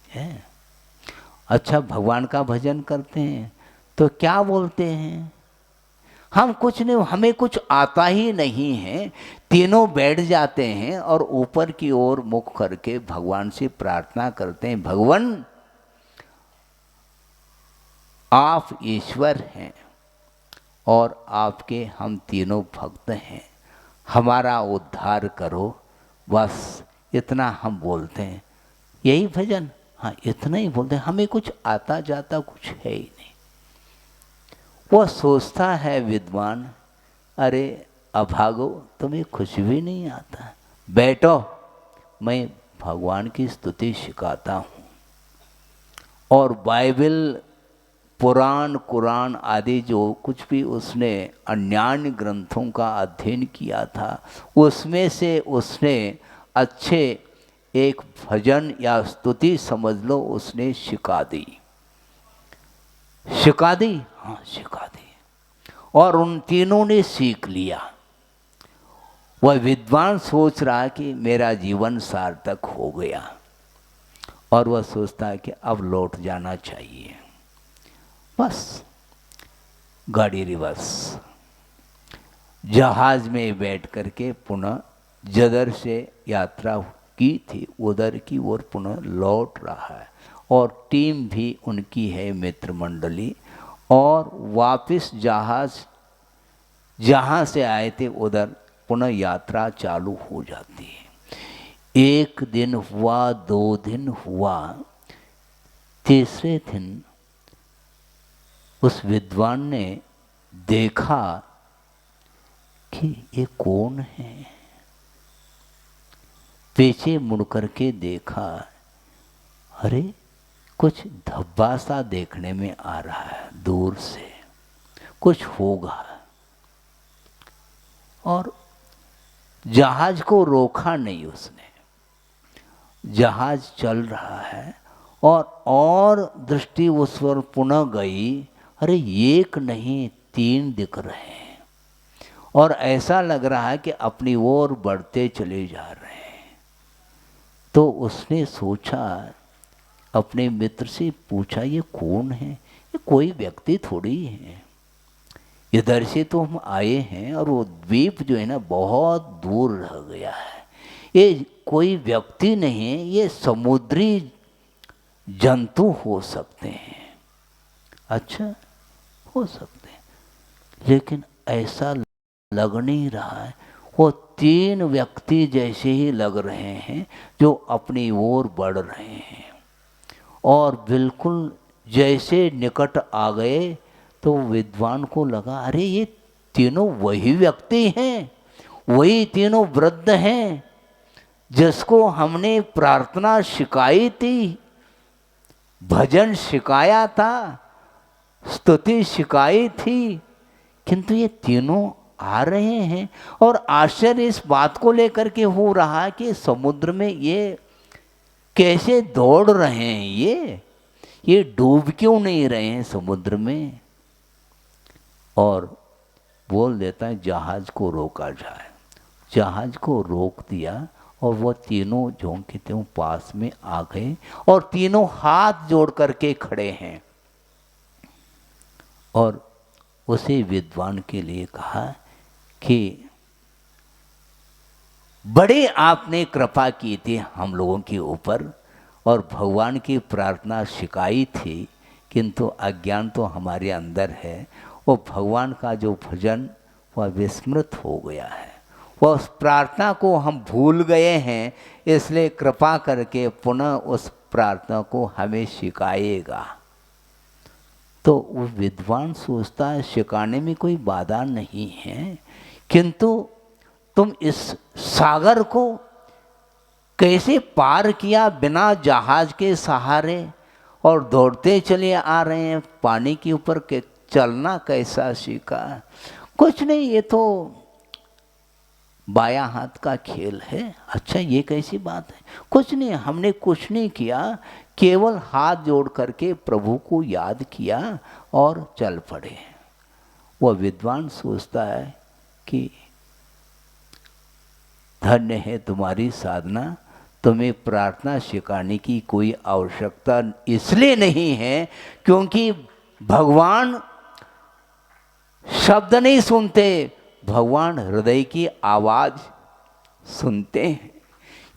[SPEAKER 1] हैं। अच्छा, भगवान का भजन करते हैं तो क्या बोलते हैं? हम कुछ नहीं, हमें कुछ आता ही नहीं है। तीनों बैठ जाते हैं और ऊपर की ओर मुख करके भगवान से प्रार्थना करते हैं, भगवान आप ईश्वर हैं और आपके हम तीनों भक्त हैं, हमारा उद्धार करो। बस इतना हम बोलते हैं, यही भजन, हाँ इतना ही बोलते हैं, हमें कुछ आता जाता कुछ है ही नहीं। वो सोचता है विद्वान, अरे अभागो, तुम्हें कुछ भी नहीं आता, बैठो मैं भगवान की स्तुति सिखाता हूँ। और बाइबल, पुराण, कुरान आदि जो कुछ भी उसने अन्यान्य ग्रंथों का अध्ययन किया था, उसमें से उसने अच्छे एक भजन या स्तुति समझ लो उसने सिखा दी। सिखा दी, हाँ सिखा दी। और उन तीनों ने सीख लिया। वह विद्वान सोच रहा कि मेरा जीवन सार्थक हो गया और वह सोचता है कि अब लौट जाना चाहिए। बस गाड़ी रिवर्स, जहाज में बैठ करके पुनः जदर से यात्रा की थी उधर की ओर पुनः लौट रहा है। और टीम भी उनकी है, मित्र मंडली। और वापस जहाज जहाँ से आए थे उधर पुनः यात्रा चालू हो जाती है। 1 दिन हुआ, 2 दिन हुआ, तीसरे दिन उस विद्वान ने देखा कि ये कौन है। पीछे मुड़ करके देखा, अरे कुछ धब्बा सा देखने में आ रहा है, दूर से कुछ होगा। और जहाज को रोका नहीं उसने, जहाज चल रहा है और दृष्टि उस पर पुनः गई, अरे 1 नहीं 3 दिख रहे हैं और ऐसा लग रहा है कि अपनी ओर बढ़ते चले जा रहे हैं। तो उसने सोचा, अपने मित्र से पूछा, ये कौन है? ये कोई व्यक्ति थोड़ी है, इधर से तो हम आए हैं और वो द्वीप जो है ना बहुत दूर रह गया है, ये कोई व्यक्ति नहीं है, ये समुद्री जंतु हो सकते हैं, अच्छा हो सकते हैं, लेकिन ऐसा लग नहीं रहा है। वो तीन व्यक्ति जैसे ही लग रहे हैं जो अपनी ओर बढ़ रहे हैं, और बिल्कुल जैसे निकट आ गए तो विद्वान को लगा अरे ये तीनों वही व्यक्ति हैं, वही तीनों वृद्ध हैं जिसको हमने प्रार्थना सिखाई थी, भजन सिखाया था, स्तुति सिखाई थी, किंतु ये तीनों आ रहे हैं। और आश्चर्य इस बात को लेकर के हो रहा है कि समुद्र में ये कैसे दौड़ रहे हैं, ये डूब क्यों नहीं रहे हैं समुद्र में। और बोल देता है जहाज को रोका जाए। जहाज को रोक दिया और वह तीनों ज्यों के त्यों पास में आ गए और तीनों हाथ जोड़ करके खड़े हैं। और उसे विद्वान के लिए कहा कि बड़े आपने कृपा की थी हम लोगों के ऊपर और भगवान की प्रार्थना सिखाई थी, किंतु अज्ञान तो हमारे अंदर है। वो भगवान का जो भजन वह विस्मृत हो गया है, वह उस प्रार्थना को हम भूल गए हैं, इसलिए कृपा करके पुनः उस प्रार्थना को हमें सिखाएगा। तो वो विद्वान सोचता है सिखाने में कोई बाधा नहीं है, किंतु तुम इस सागर को कैसे पार किया बिना जहाज के सहारे, और दौड़ते चले आ रहे हैं पानी के ऊपर के चलना कैसा सीखा। कुछ नहीं, ये तो बायां हाथ का खेल है। अच्छा ये कैसी बात है, कुछ नहीं, हमने कुछ नहीं किया, केवल हाथ जोड़ करके प्रभु को याद किया और चल पड़े। वह विद्वान सोचता है कि धन्य है तुम्हारी साधना, तुम्हें प्रार्थना सिखाने की कोई आवश्यकता इसलिए नहीं है क्योंकि भगवान शब्द नहीं सुनते, भगवान हृदय की आवाज सुनते हैं।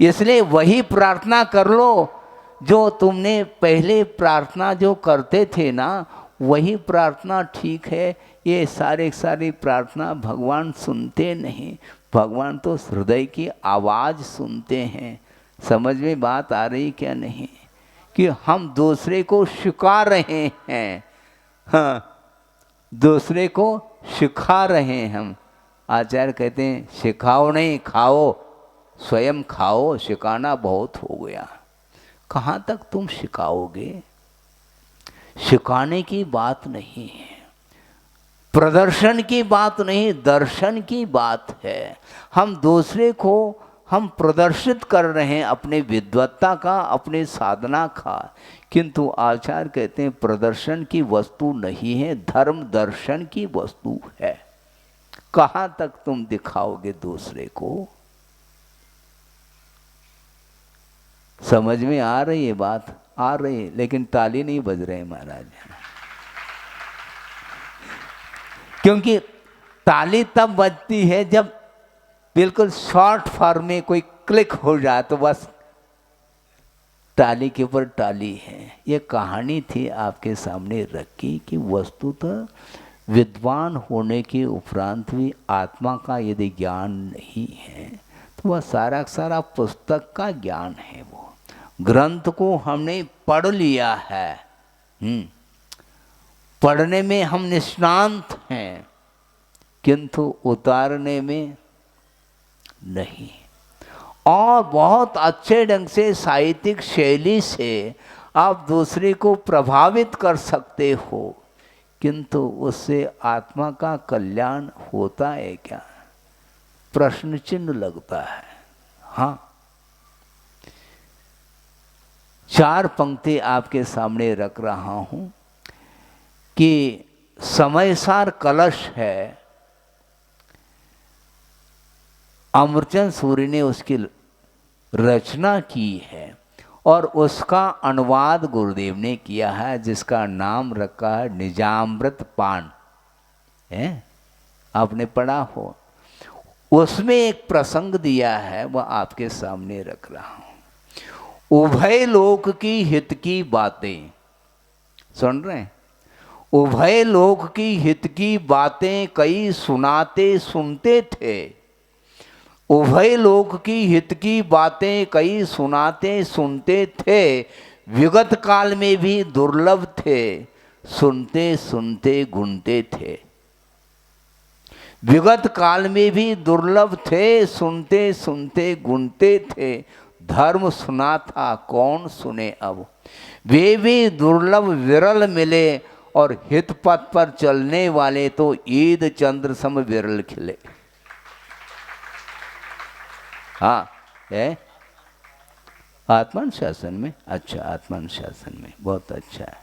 [SPEAKER 1] इसलिए वही प्रार्थना कर लो जो तुमने पहले प्रार्थना जो करते थे ना, वही प्रार्थना ठीक है। ये सारी प्रार्थना भगवान सुनते नहीं, भगवान तो हृदय की आवाज़ सुनते हैं। समझ में बात आ रही क्या नहीं, कि हम दूसरे को सिखा रहे हैं, हाँ दूसरे को सिखा रहे हैं हम। आचार्य कहते हैं सिखाओ नहीं खाओ, स्वयं खाओ, सिखाना बहुत हो गया। कहाँ तक तुम सिखाओगे, सिखाने की बात नहीं है, प्रदर्शन की बात नहीं, दर्शन की बात है। हम दूसरे को हम प्रदर्शित कर रहे हैं अपने विद्वत्ता का, अपने साधना का, किंतु आचार्य कहते हैं प्रदर्शन की वस्तु नहीं है, धर्म दर्शन की वस्तु है। कहाँ तक तुम दिखाओगे दूसरे को। समझ में आ रही है बात, आ रही है, लेकिन ताली नहीं बज रहे महाराज, क्योंकि ताली तब बजती है जब बिल्कुल शॉर्ट फॉर्म में कोई क्लिक हो जाए तो बस ताली के ऊपर ताली है। ये कहानी थी आपके सामने रखी कि वस्तुतः विद्वान होने के उपरांत भी आत्मा का यदि ज्ञान नहीं है तो वह सारा पुस्तक का ज्ञान है। वो ग्रंथ को हमने पढ़ लिया है, पढ़ने में हम निष्णांत हैं, किंतु उतारने में नहीं। और बहुत अच्छे ढंग से साहित्यिक शैली से आप दूसरे को प्रभावित कर सकते हो, किंतु उससे आत्मा का कल्याण होता है क्या, प्रश्न चिन्ह लगता है। हाँ, 4 पंक्ति आपके सामने रख रहा हूं कि समयसार कलश है, अमरचंद सूरी ने उसकी रचना की है और उसका अनुवाद गुरुदेव ने किया है, जिसका नाम रखा है निजामृत पान है, आपने पढ़ा हो। उसमें एक प्रसंग दिया है, वह आपके सामने रख रहा हूं। उभय लोक की हित की बातें, सुन रहे हैं? उभय लोक की हित की बातें कई सुनाते सुनते थे। उभय लोक की हित की बातें कई सुनाते सुनते थे, विगत काल में भी दुर्लभ थे, सुनते सुनते गुनते थे। विगत काल में भी दुर्लभ थे, सुनते सुनते गुनते थे। धर्म सुना था कौन सुने अब, वे भी दुर्लभ विरल मिले, और हित पथ पर चलने वाले तो ईद चंद्र सम विरल खिले। हाँ है आत्मानुशासन में, अच्छा आत्मानुशासन में बहुत अच्छा है।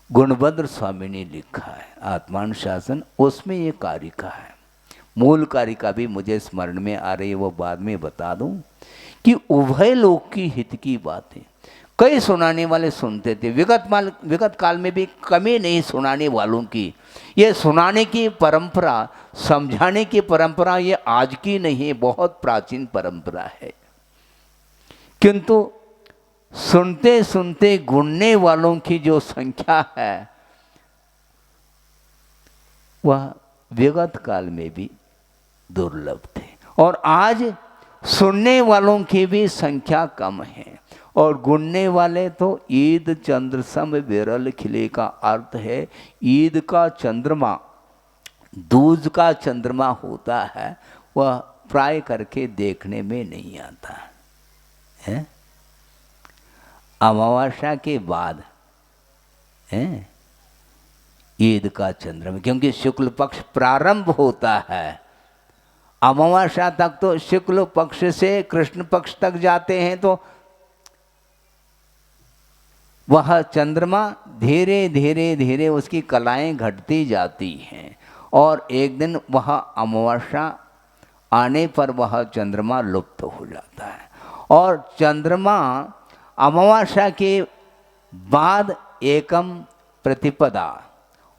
[SPEAKER 1] गुणभद्र स्वामी ने लिखा है आत्मानुशासन, उसमें ये कारिका है। मूल कारिका भी मुझे स्मरण में आ रही है, वो बाद में बता दूं कि उभय लोक की हित की बातें कई सुनाने वाले सुनते थे। विगत काल में भी कमी नहीं सुनाने वालों की। ये सुनाने की परंपरा, समझाने की परंपरा ये आज की नहीं है, बहुत प्राचीन परंपरा है। किंतु सुनते सुनते गुणने वालों की जो संख्या है वह विगत काल में भी दुर्लभ थे, और आज सुनने वालों की भी संख्या कम है, और गुणने वाले तो ईद चंद्र सम विरल खिले का अर्थ है ईद का चंद्रमा दूज का चंद्रमा होता है, वह प्राय करके देखने में नहीं आता है। अमावस्या के बाद है ईद का चंद्रमा, क्योंकि शुक्ल पक्ष प्रारंभ होता है। अमावस्या तक तो शुक्ल पक्ष से कृष्ण पक्ष तक जाते हैं, तो वह चंद्रमा धीरे धीरे धीरे उसकी कलाएं घटती जाती हैं, और एक दिन वह अमावस्या आने पर वह चंद्रमा लुप्त हो जाता है। और चंद्रमा अमावस्या के बाद एकम प्रतिपदा,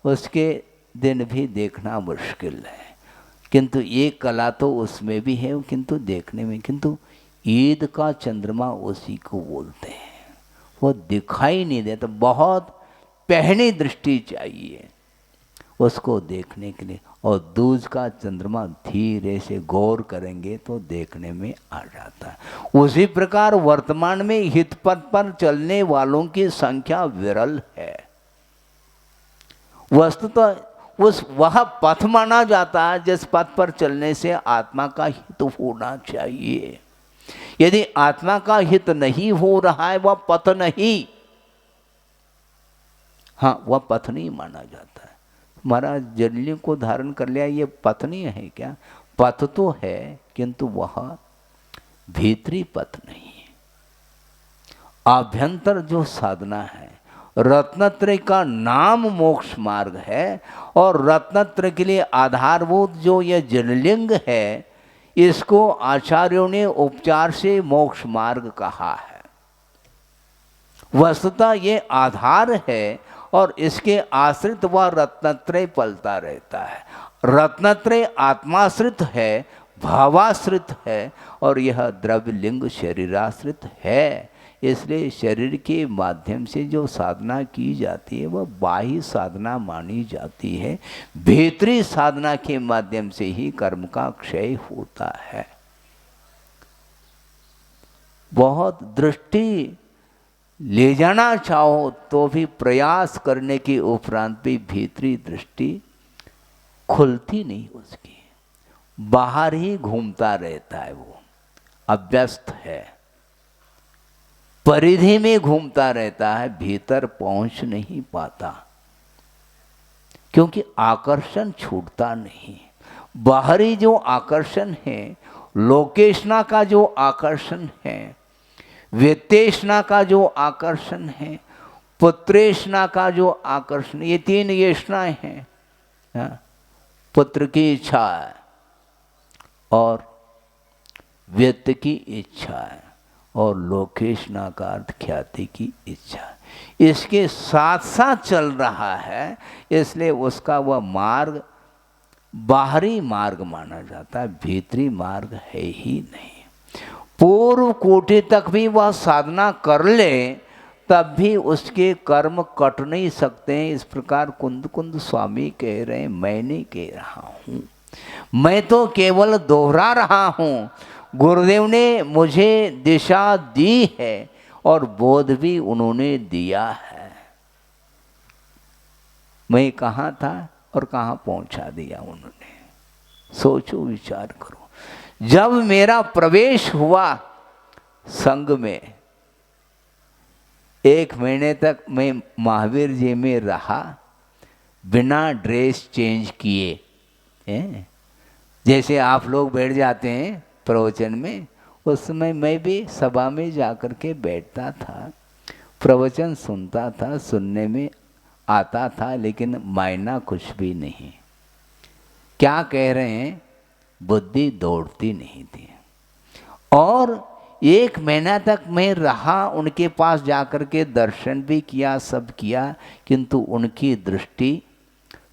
[SPEAKER 1] उसके दिन भी देखना मुश्किल है, किंतु ये कला तो उसमें भी है, किंतु देखने में, किंतु ईद का चंद्रमा उसी को बोलते हैं। वो दिखाई नहीं देता, बहुत पहनी दृष्टि चाहिए उसको देखने के लिए, और दूज का चंद्रमा धीरे से गौर करेंगे तो देखने में आ जाता है। उसी प्रकार वर्तमान में हित पथ पर चलने वालों की संख्या विरल है। वस्तुतः उस वह पथ माना जाता है जिस पथ पर चलने से आत्मा का हित होना चाहिए। यदि आत्मा का हित नहीं हो रहा है, वह पथ नहीं, हाँ वह पथ नहीं माना जाता है। महाराज जल्ली को धारण कर लिया, ये पथ नहीं है क्या? पथ तो है, किंतु वह भीतरी पथ नहीं है। आभ्यंतर जो साधना है, रत्नत्रय का नाम मोक्ष मार्ग है, और रत्नत्रय के लिए आधारभूत जो यह जनलिंग है, इसको आचार्यों ने उपचार से मोक्ष मार्ग कहा है। वस्तुतः ये आधार है, और इसके आश्रित वह रत्नत्रय पलता रहता है। रत्नत्रय आत्माश्रित है, भावाश्रित है, और यह द्रव्य लिंग शरीराश्रित है। इसलिए शरीर के माध्यम से जो साधना की जाती है वह बाह्य साधना मानी जाती है। भीतरी साधना के माध्यम से ही कर्म का क्षय होता है। बहुत दृष्टि ले जाना चाहो तो भी प्रयास करने के उपरांत भी भीतरी दृष्टि खुलती नहीं उसकी, बाहर ही घूमता रहता है, वो अभ्यस्त है, परिधि में घूमता रहता है, भीतर पहुंच नहीं पाता, क्योंकि आकर्षण छूटता नहीं। बाहरी जो आकर्षण है, लोकेशना का जो आकर्षण है, वित्तेषणा का जो आकर्षण है, पुत्रेषणा का जो आकर्षण, ये तीन येषणाएं हैं। पुत्र की इच्छा है, और वित्त की इच्छा है, और लोकेशना का अर्थ ख्याति की इच्छा, इसके साथ साथ चल रहा है। इसलिए उसका वह मार्ग बाहरी मार्ग माना जाता है, भीतरी मार्ग है ही नहीं। पूर्व कोटि तक भी वह साधना कर ले तब भी उसके कर्म कट नहीं सकते हैं। इस प्रकार कुंद कुंद स्वामी कह रहे हैं, मैं नहीं कह रहा हूँ, मैं तो केवल दोहरा रहा हूँ। गुरुदेव ने मुझे दिशा दी है और बोध भी उन्होंने दिया है। मैं कहाँ था और कहाँ पहुँचा दिया उन्होंने। सोचो, विचार करो। जब मेरा प्रवेश हुआ संघ में, 1 महीने तक मैं महावीर जी में रहा बिना ड्रेस चेंज किए। जैसे आप लोग बैठ जाते हैं प्रवचन में, उस समय मैं भी सभा में जाकर के बैठता था, प्रवचन सुनता था, सुनने में आता था, लेकिन मायना कुछ भी नहीं। क्या कह रहे हैं, बुद्धि दौड़ती नहीं थी। और 1 महीना तक मैं रहा, उनके पास जाकर के दर्शन भी किया, सब किया, किंतु उनकी दृष्टि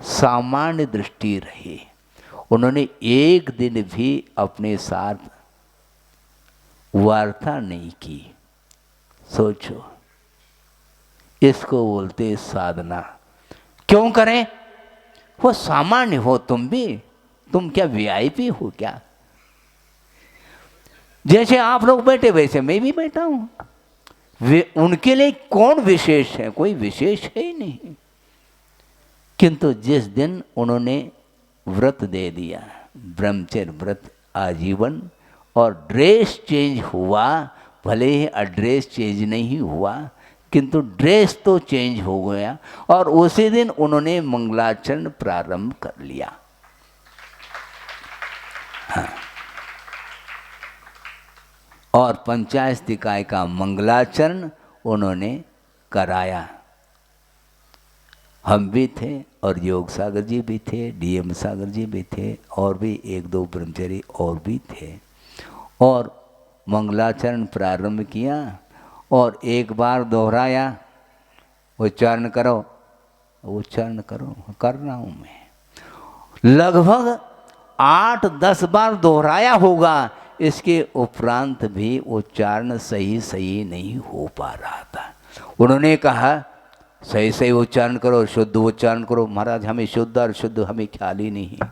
[SPEAKER 1] सामान्य दृष्टि रही। उन्होंने एक दिन भी अपने साथ वार्ता नहीं की। सोचो, इसको बोलते साधना। क्यों करें? वो सामान्य हो, तुम भी। तुम क्या वीआईपी हो क्या? जैसे आप लोग बैठे वैसे मैं भी बैठा हूं। उनके लिए कौन विशेष है? कोई विशेष है ही नहीं। किंतु जिस दिन उन्होंने व्रत दे दिया, ब्रह्मचर्य व्रत आजीवन, और ड्रेस चेंज हुआ, भले ही एड्रेस चेंज नहीं हुआ किंतु ड्रेस तो चेंज हो गया, और उसी दिन उन्होंने मंगलाचरण प्रारंभ कर लिया। हाँ। और पंचायत निकाय का मंगलाचरण उन्होंने कराया। हम भी थे और योग सागर जी भी थे, डीएम सागर जी भी थे, और भी 1-2 ब्रह्मचारी और भी थे। और मंगलाचरण प्रारंभ किया और एक बार दोहराया, उच्चारण करो, उच्चारण करो, कर रहा हूँ मैं। लगभग 8-10 बार दोहराया होगा। इसके उपरांत भी उच्चारण सही नहीं हो पा रहा था। उन्होंने कहा सही उच्चारण करो, शुद्ध उच्चारण करो। महाराज, हमें शुद्ध और शुद्ध हमें ख्याल ही नहीं है।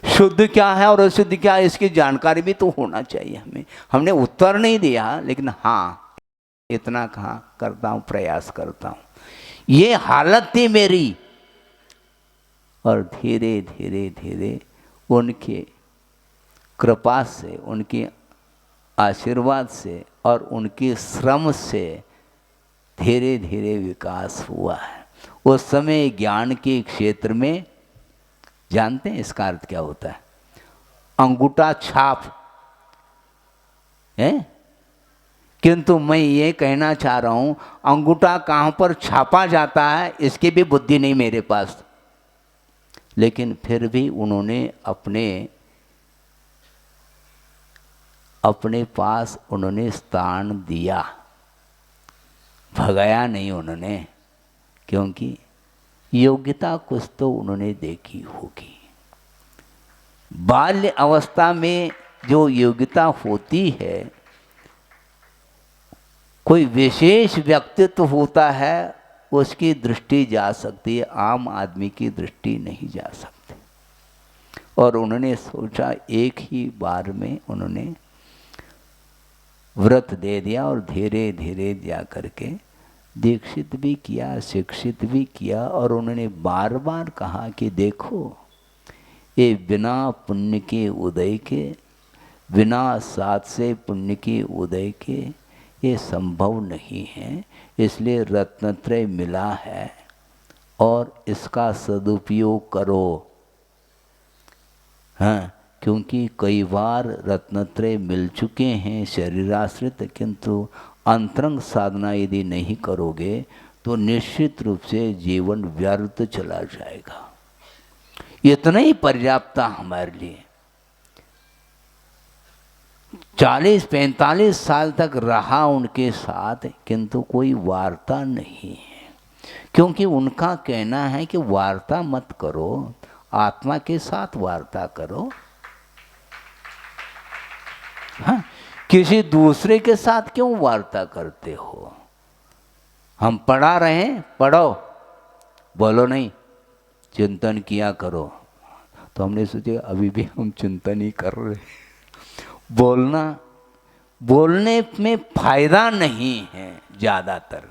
[SPEAKER 1] शुद्ध क्या है और अशुद्ध क्या है, इसकी जानकारी भी तो होना चाहिए हमें। हमने उत्तर नहीं दिया, लेकिन हाँ इतना कहा, करता हूँ, प्रयास करता हूँ। ये हालत थी मेरी। और धीरे धीरे धीरे उनके कृपा से, उनके आशीर्वाद से और उनके श्रम से धीरे धीरे विकास हुआ है। उस समय ज्ञान के क्षेत्र में, जानते हैं इसका अर्थ क्या होता है? अंगूठा छाप है। किंतु मैं ये कहना चाह रहा हूं, अंगूठा कहां पर छापा जाता है इसकी भी बुद्धि नहीं मेरे पास। लेकिन फिर भी उन्होंने अपने पास उन्होंने स्थान दिया, भगाया नहीं उन्होंने, क्योंकि योग्यता कुछ तो उन्होंने देखी होगी। बाल्य अवस्था में जो योग्यता होती है, कोई विशेष व्यक्तित्व होता है, उसकी दृष्टि जा सकती है, आम आदमी की दृष्टि नहीं जा सकती। और उन्होंने सोचा, एक ही बार में उन्होंने व्रत दे दिया और धीरे धीरे जा करके दीक्षित भी किया, शिक्षित भी किया। और उन्होंने बार बार कहा कि देखो, ये बिना पुण्य के उदय के, बिना साथ से पुण्य के उदय के ये संभव नहीं है। इसलिए रत्नत्रय मिला है और इसका सदुपयोग करो। हाँ, क्योंकि कई बार रत्नत्रय मिल चुके हैं शरीराश्रित, किंतु अंतरंग साधना यदि नहीं करोगे तो निश्चित रूप से जीवन व्यर्थ चला जाएगा। इतना ही पर्याप्त हमारे लिए। 40-45 साल तक रहा उनके साथ, किंतु कोई वार्ता नहीं है। क्योंकि उनका कहना है कि वार्ता मत करो, आत्मा के साथ वार्ता करो। हाँ, किसी दूसरे के साथ क्यों वार्ता करते हो? हम पढ़ा रहे हैं, पढ़ो, बोलो नहीं चिंतन किया करो। तो हमने सोचा अभी भी हम चिंतन ही कर रहे। बोलने में फायदा नहीं है ज़्यादातर।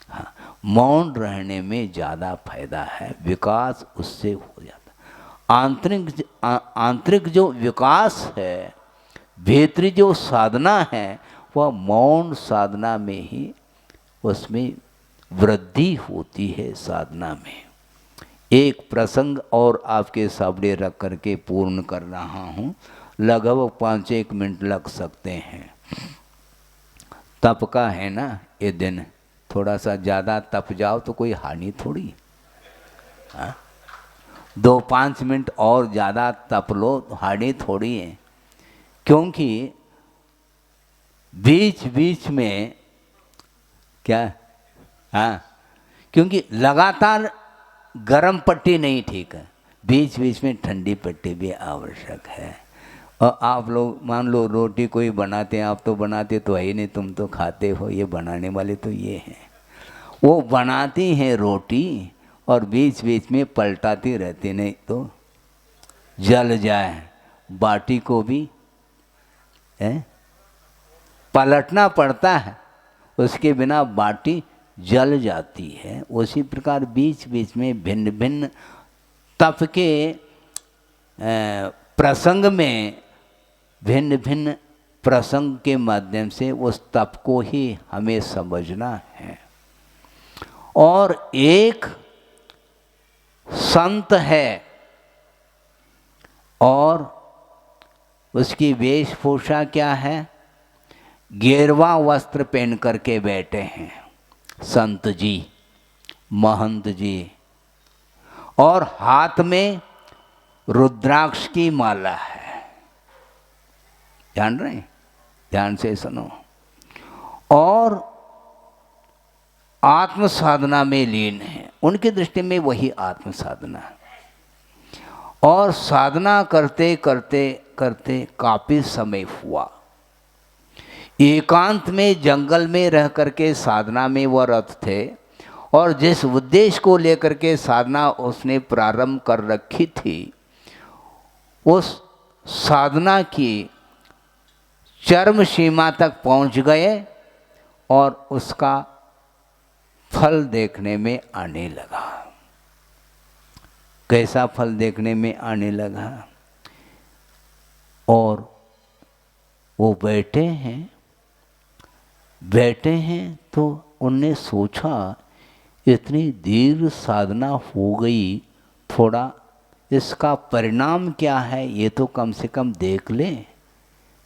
[SPEAKER 1] हाँ, मौन रहने में ज़्यादा फायदा है, विकास उससे हो जाता। आंतरिक जो विकास है, भीतरी जो साधना है, वह मौन साधना में ही उसमें वृद्धि होती है। साधना में एक प्रसंग और आपके सामने रख करके पूर्ण कर रहा हूँ, लगभग 5-1 मिनट लग सकते हैं। तप का है ना ये दिन, थोड़ा सा ज़्यादा तप जाओ तो कोई हानि थोड़ी। 2-5 मिनट और ज़्यादा तप लो, हानि थोड़ी है। क्योंकि बीच बीच में क्या, हाँ, क्योंकि लगातार गरम पट्टी नहीं ठीक है, बीच बीच में ठंडी पट्टी भी आवश्यक है। और आप लोग मान लो रोटी कोई बनाते हैं, आप तो बनाते तो है ही नहीं, तुम तो खाते हो, ये बनाने वाले तो ये हैं। वो बनाती हैं रोटी और बीच बीच में पलटाती रहती, नहीं तो जल जाए। बाटी को भी पलटना पड़ता है, उसके बिना बाटी जल जाती है। उसी प्रकार बीच बीच में भिन्न भिन्न तप के प्रसंग में, भिन्न भिन्न प्रसंग के माध्यम से उस तप को ही हमें समझना है। और एक संत है और उसकी वेशभूषा क्या है, गेरवा वस्त्र पहन करके बैठे हैं संत जी, महंत जी, और हाथ में रुद्राक्ष की माला है। जान रहे हैं, ध्यान से सुनो। और आत्म साधना में लीन है, उनकी दृष्टि में वही आत्म साधना है। और साधना करते करते करते काफी समय हुआ, एकांत में जंगल में रह करके साधना में वह रत थे। और जिस उद्देश्य को लेकर के साधना उसने प्रारंभ कर रखी थी, उस साधना की चरम सीमा तक पहुंच गए और उसका फल देखने में आने लगा। कैसा फल देखने में आने लगा? और वो बैठे हैं तो उनने सोचा इतनी दीर्घ साधना हो गई, थोड़ा इसका परिणाम क्या है ये तो कम से कम देख ले,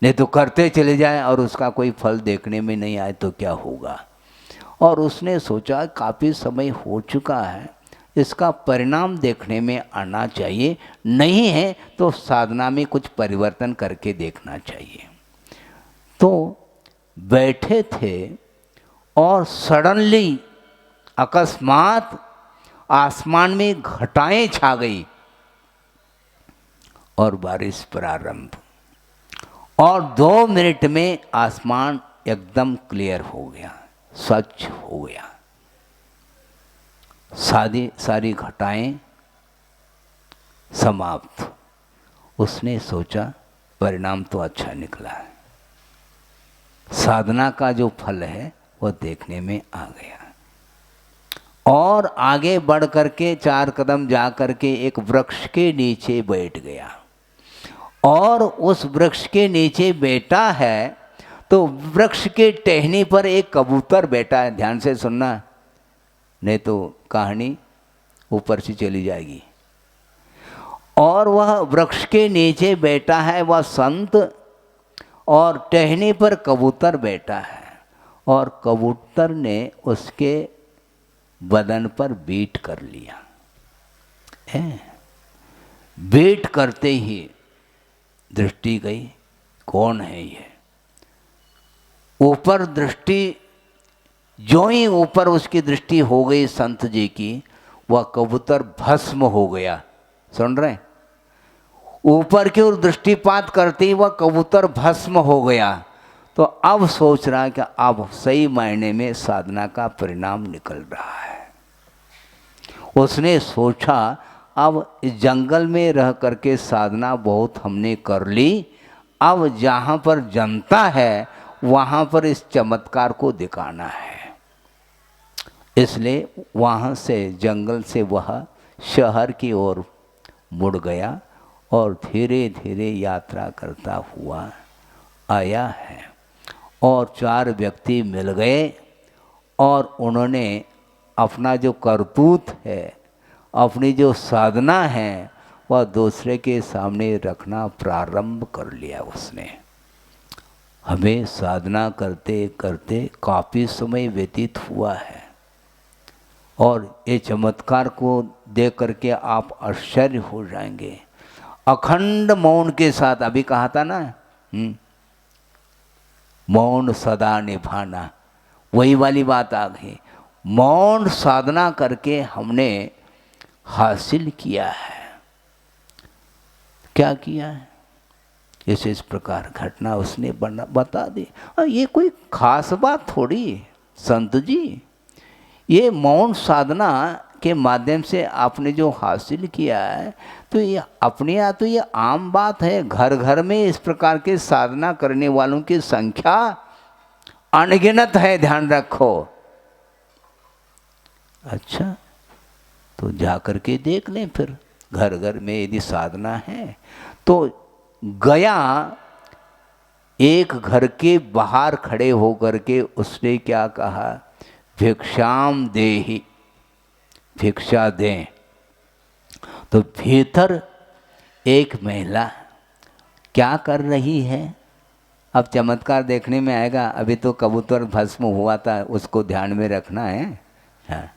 [SPEAKER 1] नहीं तो करते चले जाए और उसका कोई फल देखने में नहीं आए तो क्या होगा। और उसने सोचा काफ़ी समय हो चुका है, इसका परिणाम देखने में आना चाहिए, नहीं है तो साधना में कुछ परिवर्तन करके देखना चाहिए। तो बैठे थे और सडनली अकस्मात आसमान में घटाएं छा गई और बारिश प्रारंभ। और 2 मिनट में आसमान एकदम क्लियर हो गया, स्वच्छ हो गया, सारी घटाएं समाप्त। उसने सोचा परिणाम तो अच्छा निकला है, साधना का जो फल है वो देखने में आ गया। और आगे बढ़ करके 4 कदम जा करके एक वृक्ष के नीचे बैठ गया। और उस वृक्ष के नीचे बैठा है तो वृक्ष के टहनी पर एक कबूतर बैठा है। ध्यान से सुनना, नहीं तो कहानी ऊपर से चली जाएगी। और वह वृक्ष के नीचे बैठा है वह संत, और टहनी पर कबूतर बैठा है। और कबूतर ने उसके बदन पर बीट कर लिया। बीट करते ही दृष्टि गई, कौन है ये? ऊपर दृष्टि, जो ही ऊपर उसकी दृष्टि हो गई संत जी की, वह कबूतर भस्म हो गया। सुन रहे? ऊपर की ओर दृष्टिपात करते ही वह कबूतर भस्म हो गया। तो अब सोच रहा है कि अब सही मायने में साधना का परिणाम निकल रहा है। उसने सोचा अब इस जंगल में रह करके साधना बहुत हमने कर ली, अब जहाँ पर जनता है वहाँ पर इस चमत्कार को दिखाना है। इसलिए वहाँ से जंगल से वह शहर की ओर मुड़ गया और धीरे धीरे यात्रा करता हुआ आया है। और 4 व्यक्ति मिल गए और उन्होंने अपना जो करतूत है, अपनी जो साधना है, वह दूसरे के सामने रखना प्रारंभ कर लिया उसने। हमें साधना करते करते काफ़ी समय व्यतीत हुआ है और ये चमत्कार को देख करके आप आश्चर्य हो जाएंगे। अखंड मौन के साथ, अभी कहा था ना, मौन सदा निभाना, वही वाली बात आ गई। मौन साधना करके हमने हासिल किया है। क्या किया है? इस प्रकार घटना उसने बता दी। ये कोई खास बात थोड़ी संत जी, ये मौन साधना के माध्यम से आपने जो हासिल किया है, तो ये अपने यहाँ तो ये आम बात है। घर घर में इस प्रकार के साधना करने वालों की संख्या अनगिनत है, ध्यान रखो। अच्छा, तो जा कर के देख लें फिर, घर घर में यदि साधना है तो। गया, एक घर के बाहर खड़े होकर के उसने क्या कहा, भिक्षाम देहि, भिक्षा दें। तो भीतर एक महिला क्या कर रही है, अब चमत्कार देखने में आएगा। अभी तो कबूतर भस्म हुआ था, उसको ध्यान में रखना है। हाँ।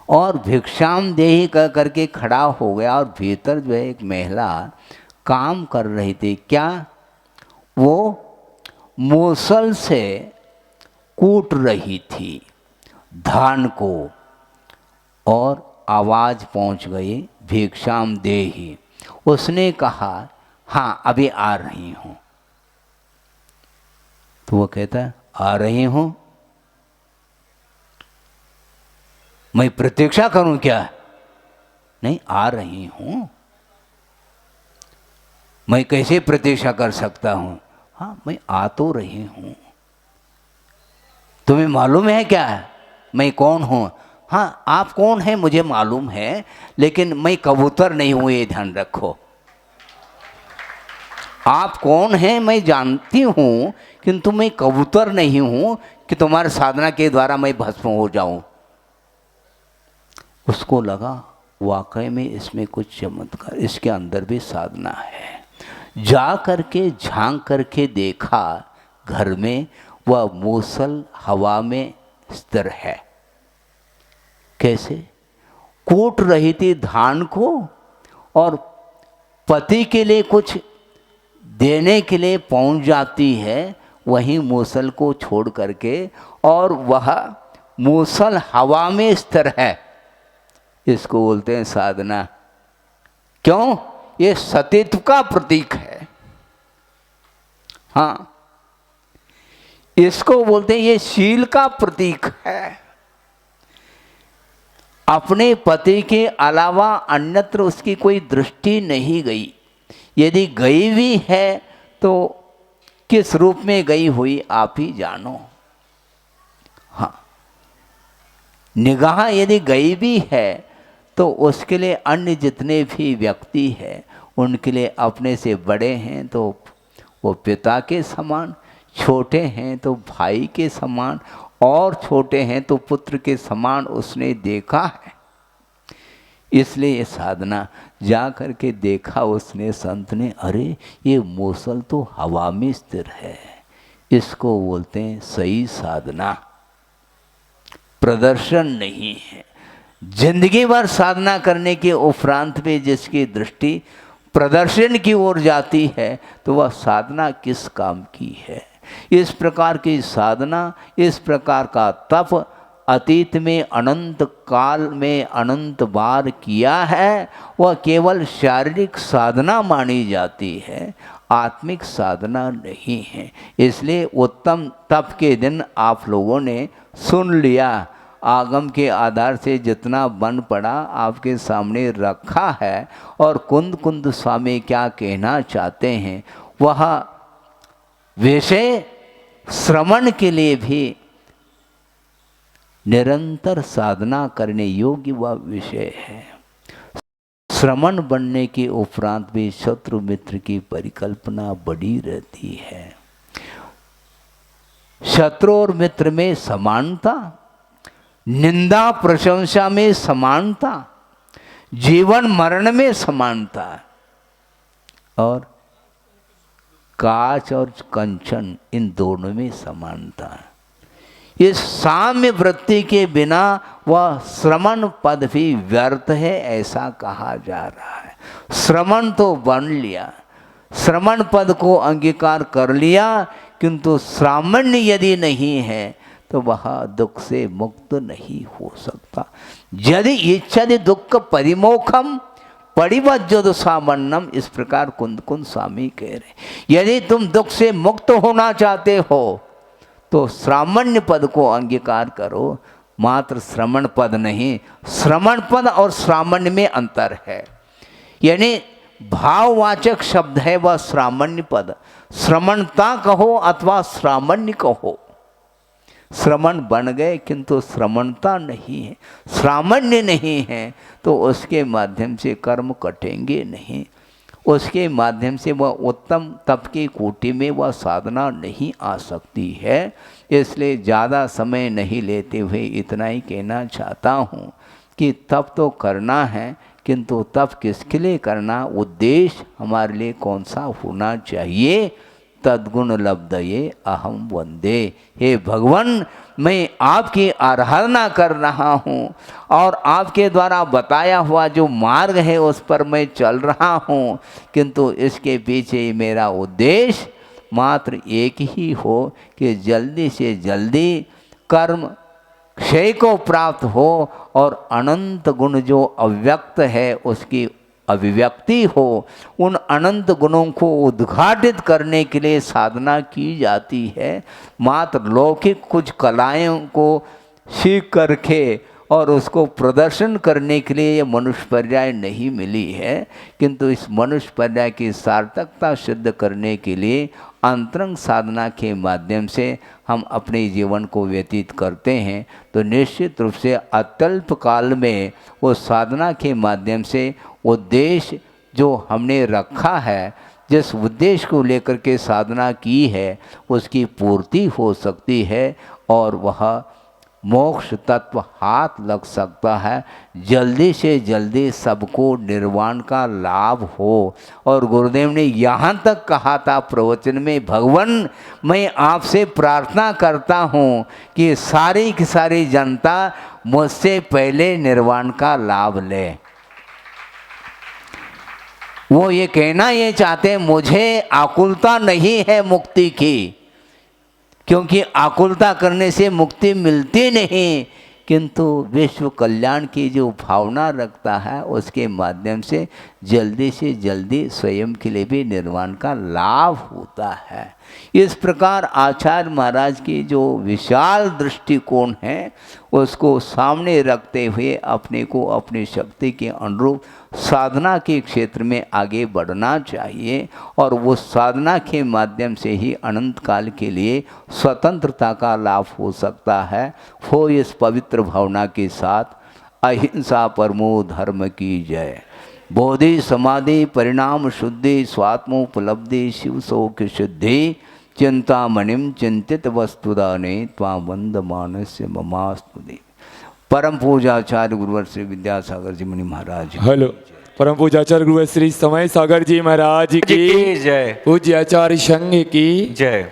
[SPEAKER 1] और भिक्षाम देहि कह करके खड़ा हो गया और भीतर जो है एक महिला काम कर रही थी। क्या? वो मूसल से कूट रही थी धान को, और आवाज़ पहुंच गई भिक्षाम देहि। उसने कहा हाँ अभी आ रही हूँ। तो वो कहता है आ रही हूँ, मैं प्रतीक्षा करूं क्या? नहीं, आ रही हूँ। मैं कैसे प्रतीक्षा कर सकता हूँ? हाँ, मैं आ तो रही हूँ। तुम्हें मालूम है क्या मैं कौन हूँ? हाँ, आप कौन है मुझे मालूम है, लेकिन मैं कबूतर नहीं हूँ, ये ध्यान रखो। आप कौन हैं मैं जानती हूँ, किंतु मैं कबूतर नहीं हूँ कि तुम्हारे साधना के द्वारा मैं भस्म हो जाऊं। उसको लगा वाकई में इसमें कुछ चमत्कार, इसके अंदर भी साधना है। जा करके झांक करके देखा, घर में वह मूसल हवा में स्थिर है। कैसे? कूट रही थी धान को और पति के लिए कुछ देने के लिए पहुंच जाती है, वहीं मूसल को छोड़ करके, और वह मूसल हवा में स्थिर है। इसको बोलते हैं साधना। क्यों? ये सतीत्व का प्रतीक है। हाँ, इसको बोलते हैं ये शील का प्रतीक है। अपने पति के अलावा अन्यत्र उसकी कोई दृष्टि नहीं गई। यदि गई भी है तो किस रूप में गई हुई आप ही जानो। हाँ, निगाह यदि गई भी है तो उसके लिए अन्य जितने भी व्यक्ति हैं उनके लिए अपने से बड़े हैं तो वो पिता के समान, छोटे हैं तो भाई के समान, और छोटे हैं तो पुत्र के समान उसने देखा है। इसलिए ये साधना जा कर के देखा उसने, संत ने, अरे ये मूसल तो हवा में स्थिर है। इसको बोलते हैं सही साधना, प्रदर्शन नहीं है। जिंदगी भर साधना करने के उपरांत भी जिसकी दृष्टि प्रदर्शन की ओर जाती है तो वह साधना किस काम की है। इस प्रकार की साधना, इस प्रकार का तप अतीत में अनंत काल में अनंत बार किया है, वह केवल शारीरिक साधना मानी जाती है। आत्मिक साधना नहीं है। इसलिए उत्तम तप के दिन आप लोगों ने सुन लिया, आगम के आधार से जितना बन पड़ा आपके सामने रखा है, और कुंद कुंद स्वामी क्या कहना चाहते हैं वह विषय श्रवण के लिए भी निरंतर साधना करने योग्य वह विषय है। श्रवण बनने के उपरांत भी शत्रु मित्र की परिकल्पना बड़ी रहती है। शत्रु और मित्र में समानता, निंदा प्रशंसा में समानता, जीवन मरण में समानता, और काच और कंचन इन दोनों में समानता है। इस साम्य वृत्ति के बिना वह श्रवण पद भी व्यर्थ है, ऐसा कहा जा रहा है। श्रवण तो बन लिया, श्रवण पद को अंगीकार कर लिया, किंतु सामान्य यदि नहीं है तो वह दुख से मुक्त नहीं हो सकता। यदि इच्छति दुख परिमोखम परिवज्जोद सामन्नम, इस प्रकार कुंद कुंद स्वामी कह रहे। यदि तुम दुख से मुक्त होना चाहते हो तो श्रामण्य पद को अंगीकार करो, मात्र श्रवण पद नहीं। श्रवण पद और श्रामण्य में अंतर है, यानी भाववाचक शब्द है वह श्रामण्य पद। श्रवणता कहो अथवा श्रामण्य कहो, श्रवण बन गए किंतु श्रवणता नहीं है, श्रामण्य नहीं है, तो उसके माध्यम से कर्म कटेंगे नहीं, उसके माध्यम से वह उत्तम तप की कोटि में वह साधना नहीं आ सकती है। इसलिए ज़्यादा समय नहीं लेते हुए इतना ही कहना चाहता हूँ कि तप तो करना है, किंतु तप किसके लिए करना, उद्देश्य हमारे लिए कौन सा होना चाहिए। तद्गुण लब्धये अहम वंदे, हे भगवान मैं आपकी आराधना कर रहा हूँ और आपके द्वारा बताया हुआ जो मार्ग है उस पर मैं चल रहा हूँ, किंतु इसके पीछे मेरा उद्देश्य मात्र एक ही हो कि जल्दी से जल्दी कर्म क्षय को प्राप्त हो और अनंत गुण जो अव्यक्त है उसकी अभिव्यक्ति हो। उन अनंत गुणों को उद्घाटित करने के लिए साधना की जाती है। मात्र लौकिक कुछ कलाओं को सीख करके और उसको प्रदर्शन करने के लिए ये मनुष्य पर्याय नहीं मिली है, किंतु इस मनुष्य पर्याय की सार्थकता सिद्ध करने के लिए अंतरंग साधना के माध्यम से हम अपने जीवन को व्यतीत करते हैं। तो निश्चित रूप से अत्यल्प काल में वो साधना के माध्यम से उद्देश्य जो हमने रखा है, जिस उद्देश्य को लेकर के साधना की है, उसकी पूर्ति हो सकती है और वह मोक्ष तत्व हाथ लग सकता है। जल्दी से जल्दी सबको निर्वाण का लाभ हो। और गुरुदेव ने यहाँ तक कहा था प्रवचन में, भगवान मैं आपसे प्रार्थना करता हूँ कि सारी की सारी जनता मुझसे पहले निर्वाण का लाभ ले। वो ये कहना ये चाहते हैं मुझे आकुलता नहीं है मुक्ति की, क्योंकि आकुलता करने से मुक्ति मिलती नहीं, किंतु विश्व कल्याण की जो भावना रखता है उसके माध्यम से जल्दी स्वयं के लिए भी निर्वाण का लाभ होता है। इस प्रकार आचार्य महाराज की जो विशाल दृष्टिकोण है उसको सामने रखते हुए अपने को अपनी शक्ति के अनुरूप साधना के क्षेत्र में आगे बढ़ना चाहिए और वो साधना के माध्यम से ही अनंत काल के लिए स्वतंत्रता का लाभ हो सकता है। हो इस पवित्र भावना के साथ अहिंसा परमो धर्म की जय। बोधि समाधि परिणाम शुद्धि स्वात्मोपलब्धि शिव शोक सिद्धि चिंतामणिम चिंतित वस्तुदाने त्वा वंद मानस्य ममास्तुति। परम पूजाचार्य गुरुवर श्री विद्यासागर जी मुनि महाराज।
[SPEAKER 2] हेलो, परम पूजाचार्य गुरुवर श्री समय सागर जी महाराज की
[SPEAKER 3] जय।
[SPEAKER 2] पूज्य आचार्य संघ की
[SPEAKER 3] जय।